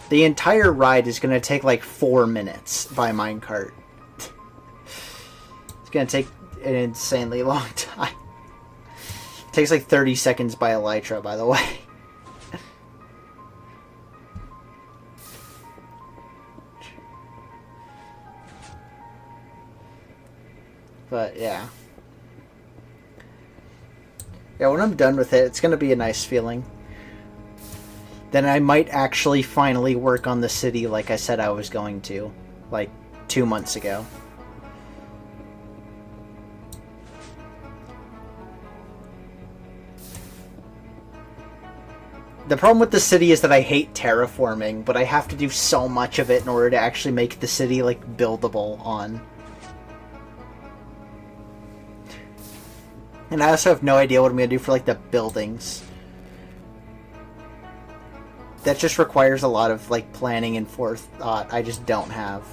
The entire ride is going to take, like, 4 minutes by minecart. It's going to take an insanely long time. It takes like 30 seconds by elytra, by the way. But yeah. Yeah, when I'm done with it, it's going to be a nice feeling. Then I might actually finally work on the city like I said I was going to, like 2 months ago. The problem with the city is that I hate terraforming, but I have to do so much of it in order to actually make the city, like, buildable on. And I also have no idea what I'm going to do for, like, the buildings. That just requires a lot of, like, planning and forethought I just don't have.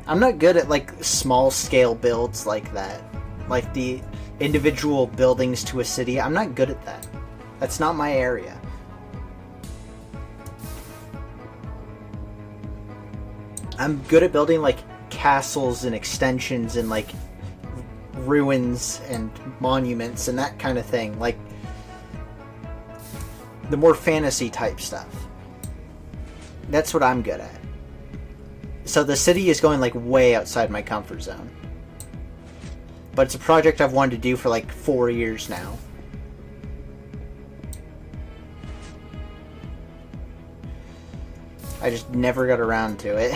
I'm not good at, like, small-scale builds like that. Like, the individual buildings to a city. I'm not good at that. That's not my area. I'm good at building, like, castles and extensions and, like, ruins and monuments and that kind of thing. Like, the more fantasy-type stuff. That's what I'm good at. So the city is going, like, way outside my comfort zone. But it's a project I've wanted to do for, like, 4 years now. I just never got around to it.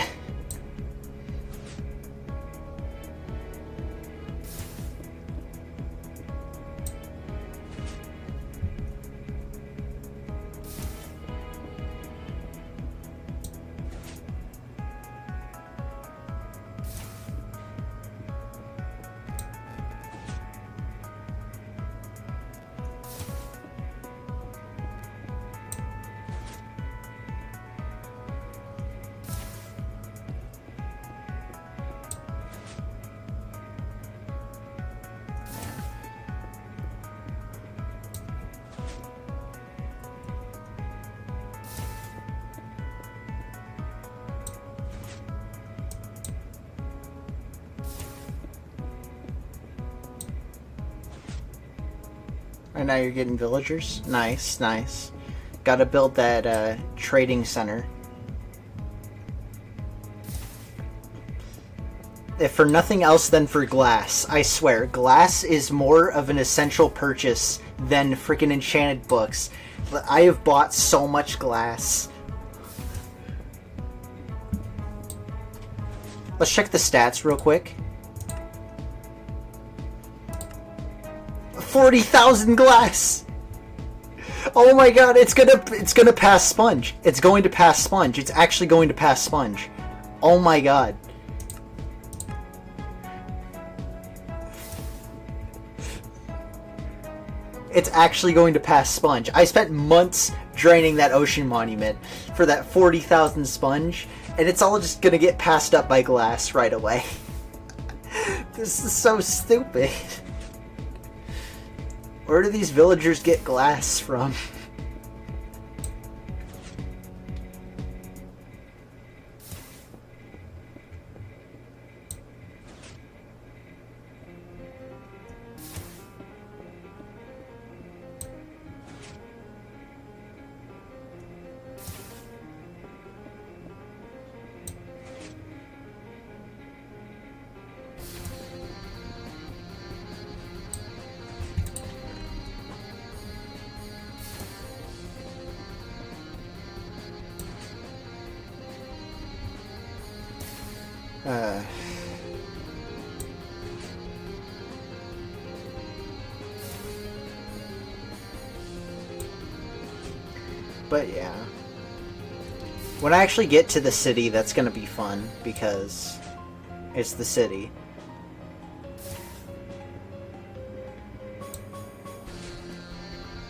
And now you're getting villagers? Nice, nice. Gotta build that trading center. If for nothing else than for glass. I swear, glass is more of an essential purchase than freaking enchanted books. I have bought so much glass. Let's check the stats real quick. 40,000 glass! Oh my god, it's gonna pass sponge. It's going to pass sponge. It's actually going to pass sponge. Oh my god. It's actually going to pass sponge. I spent months draining that ocean monument for that 40,000 sponge, and it's all just gonna get passed up by glass right away. This is so stupid. Where do these villagers get glass from? But yeah. When I actually get to the city, that's gonna be fun, because it's the city.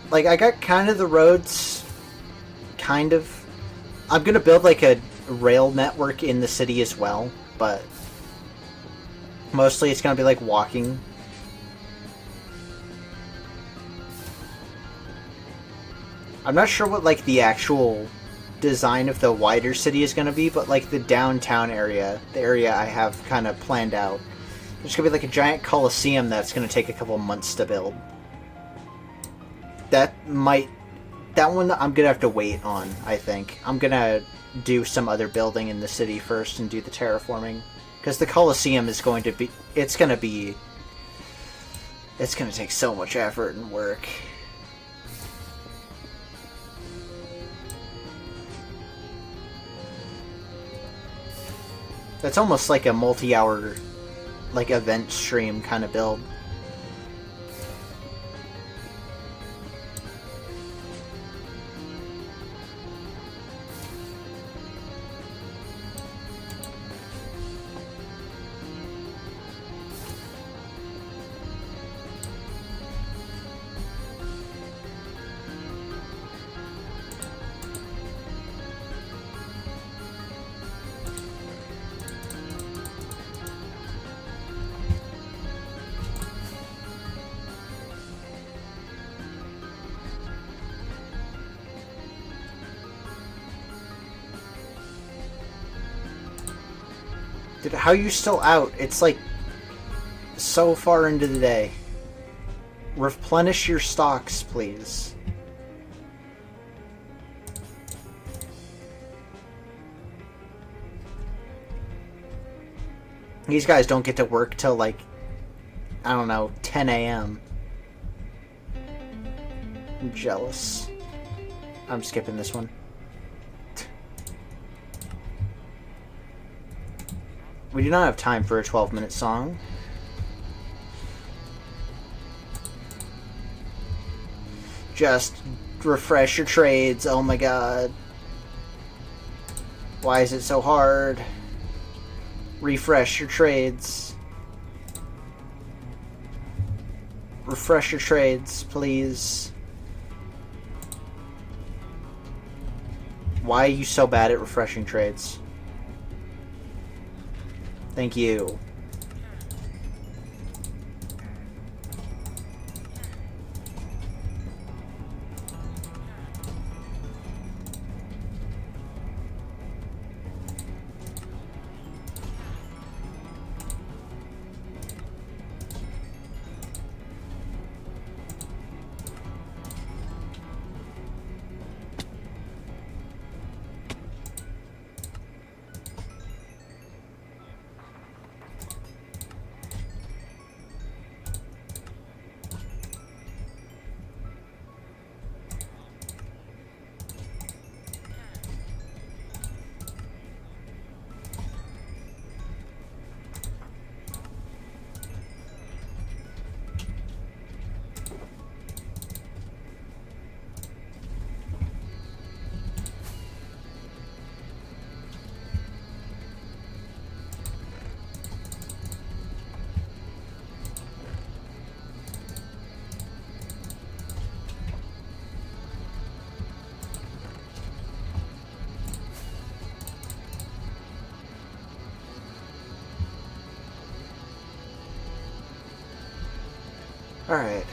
Like, I got kind of the roads, kind of. I'm gonna build, like, a rail network in the city as well, but mostly it's gonna be, like, walking. I'm not sure what, like, the actual design of the wider city is gonna be, but, like, the downtown area, the area I have kind of planned out, There's gonna be like a giant coliseum that's gonna take a couple months to build. That one I'm gonna have to wait on, I think. I'm gonna do some other building in the city first and do the terraforming. Because the coliseum is going to be... It's gonna take so much effort and work. That's almost like a multi-hour, like, event stream kind of build. Dude, how are you still out? It's like so far into the day. Replenish your stocks, please. These guys don't get to work till like, I don't know, 10 a.m. I'm jealous. I'm skipping this one. We do not have time for a 12-minute song. Just refresh your trades. Oh my god. Why is it so hard? Refresh your trades. Refresh your trades, please. Why are you so bad at refreshing trades? Thank you. Alright.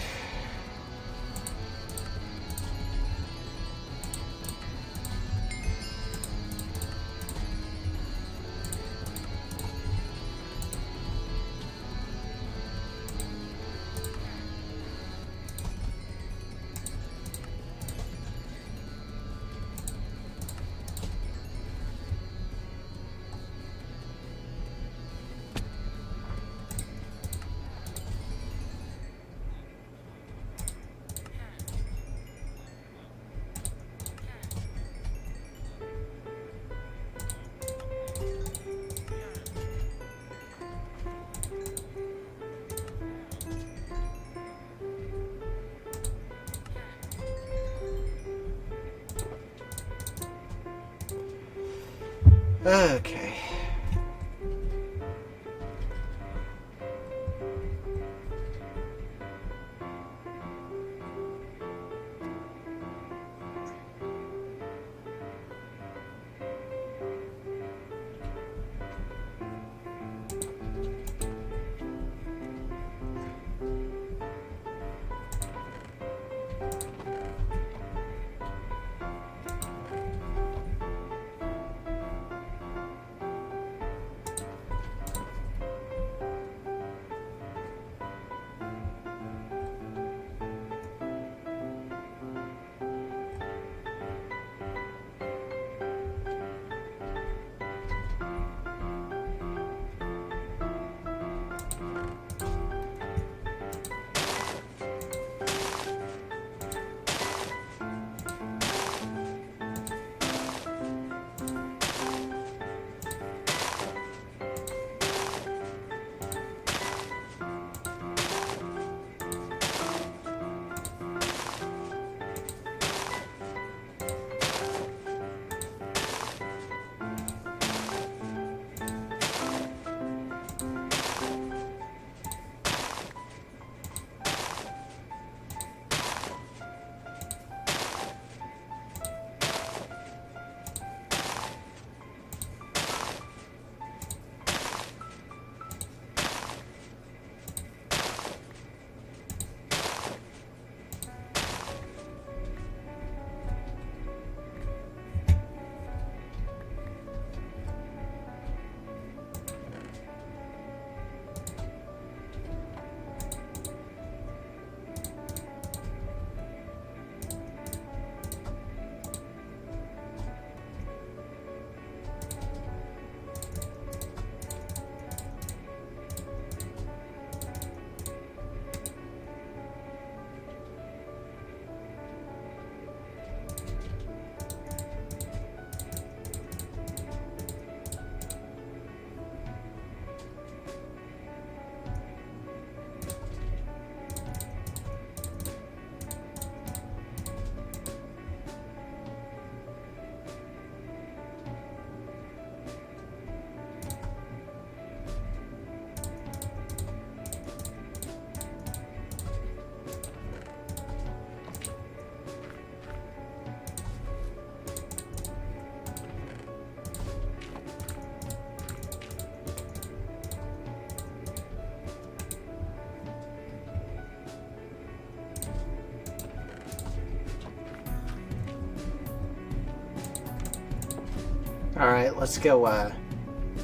Okay. Alright, let's go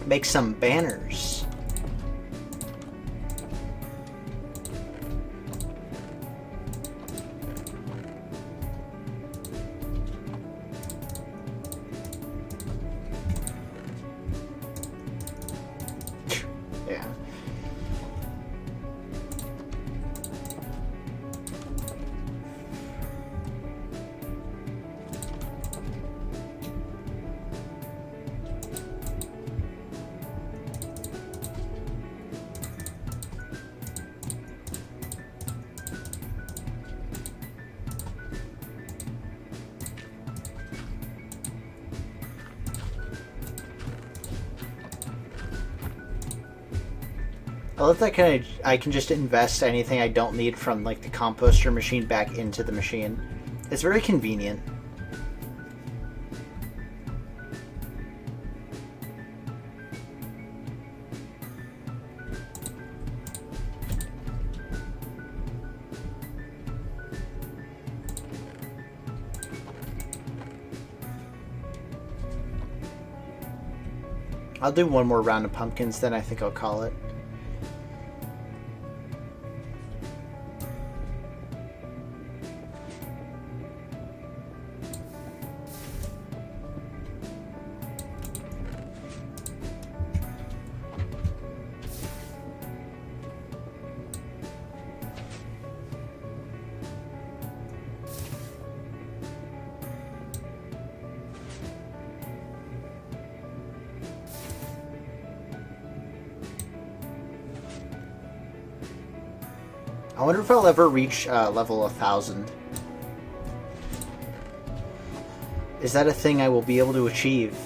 make some banners. Yeah. I love that I can just invest anything I don't need from like the composter machine back into the machine. It's very convenient. I'll do one more round of pumpkins, then I think I'll call it. I wonder if I'll ever reach level 1000. Is that a thing I will be able to achieve?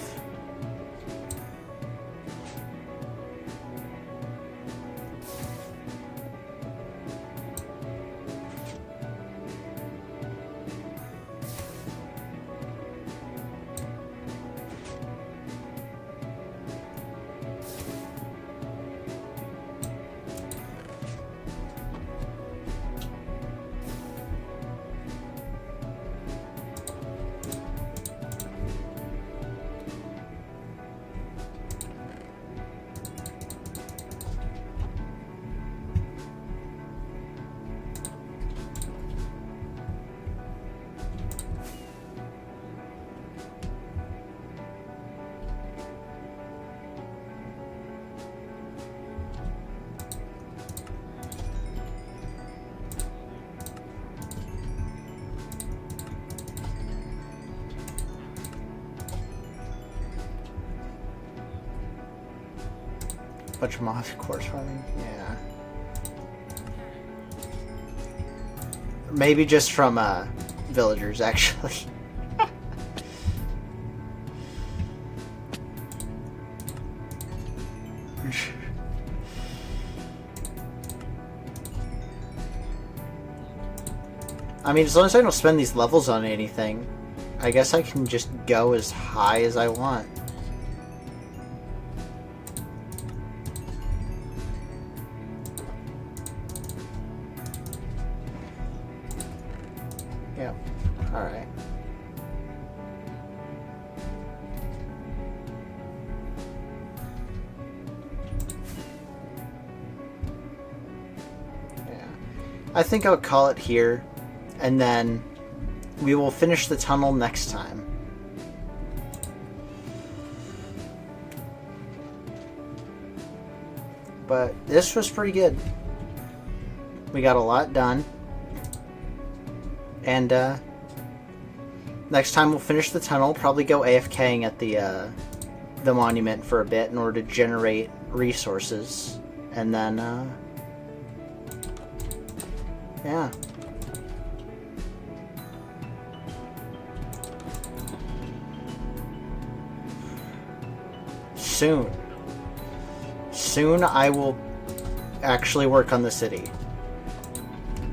Bunch of moss course running, yeah. Maybe just from villagers, actually. I mean, as long as I don't spend these levels on anything, I guess I can just go as high as I want. Yeah, alright. Yeah. I think I'll call it here, and then we will finish the tunnel next time. But this was pretty good. We got a lot done. And next time we'll finish the tunnel, probably go AFKing at the monument for a bit in order to generate resources. And then yeah. Soon I will actually work on the city.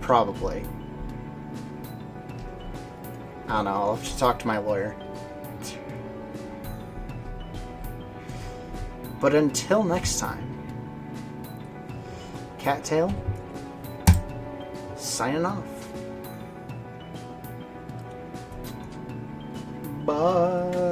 Probably. I don't know, I'll have to talk to my lawyer. But until next time, Cattail, signing off. Bye.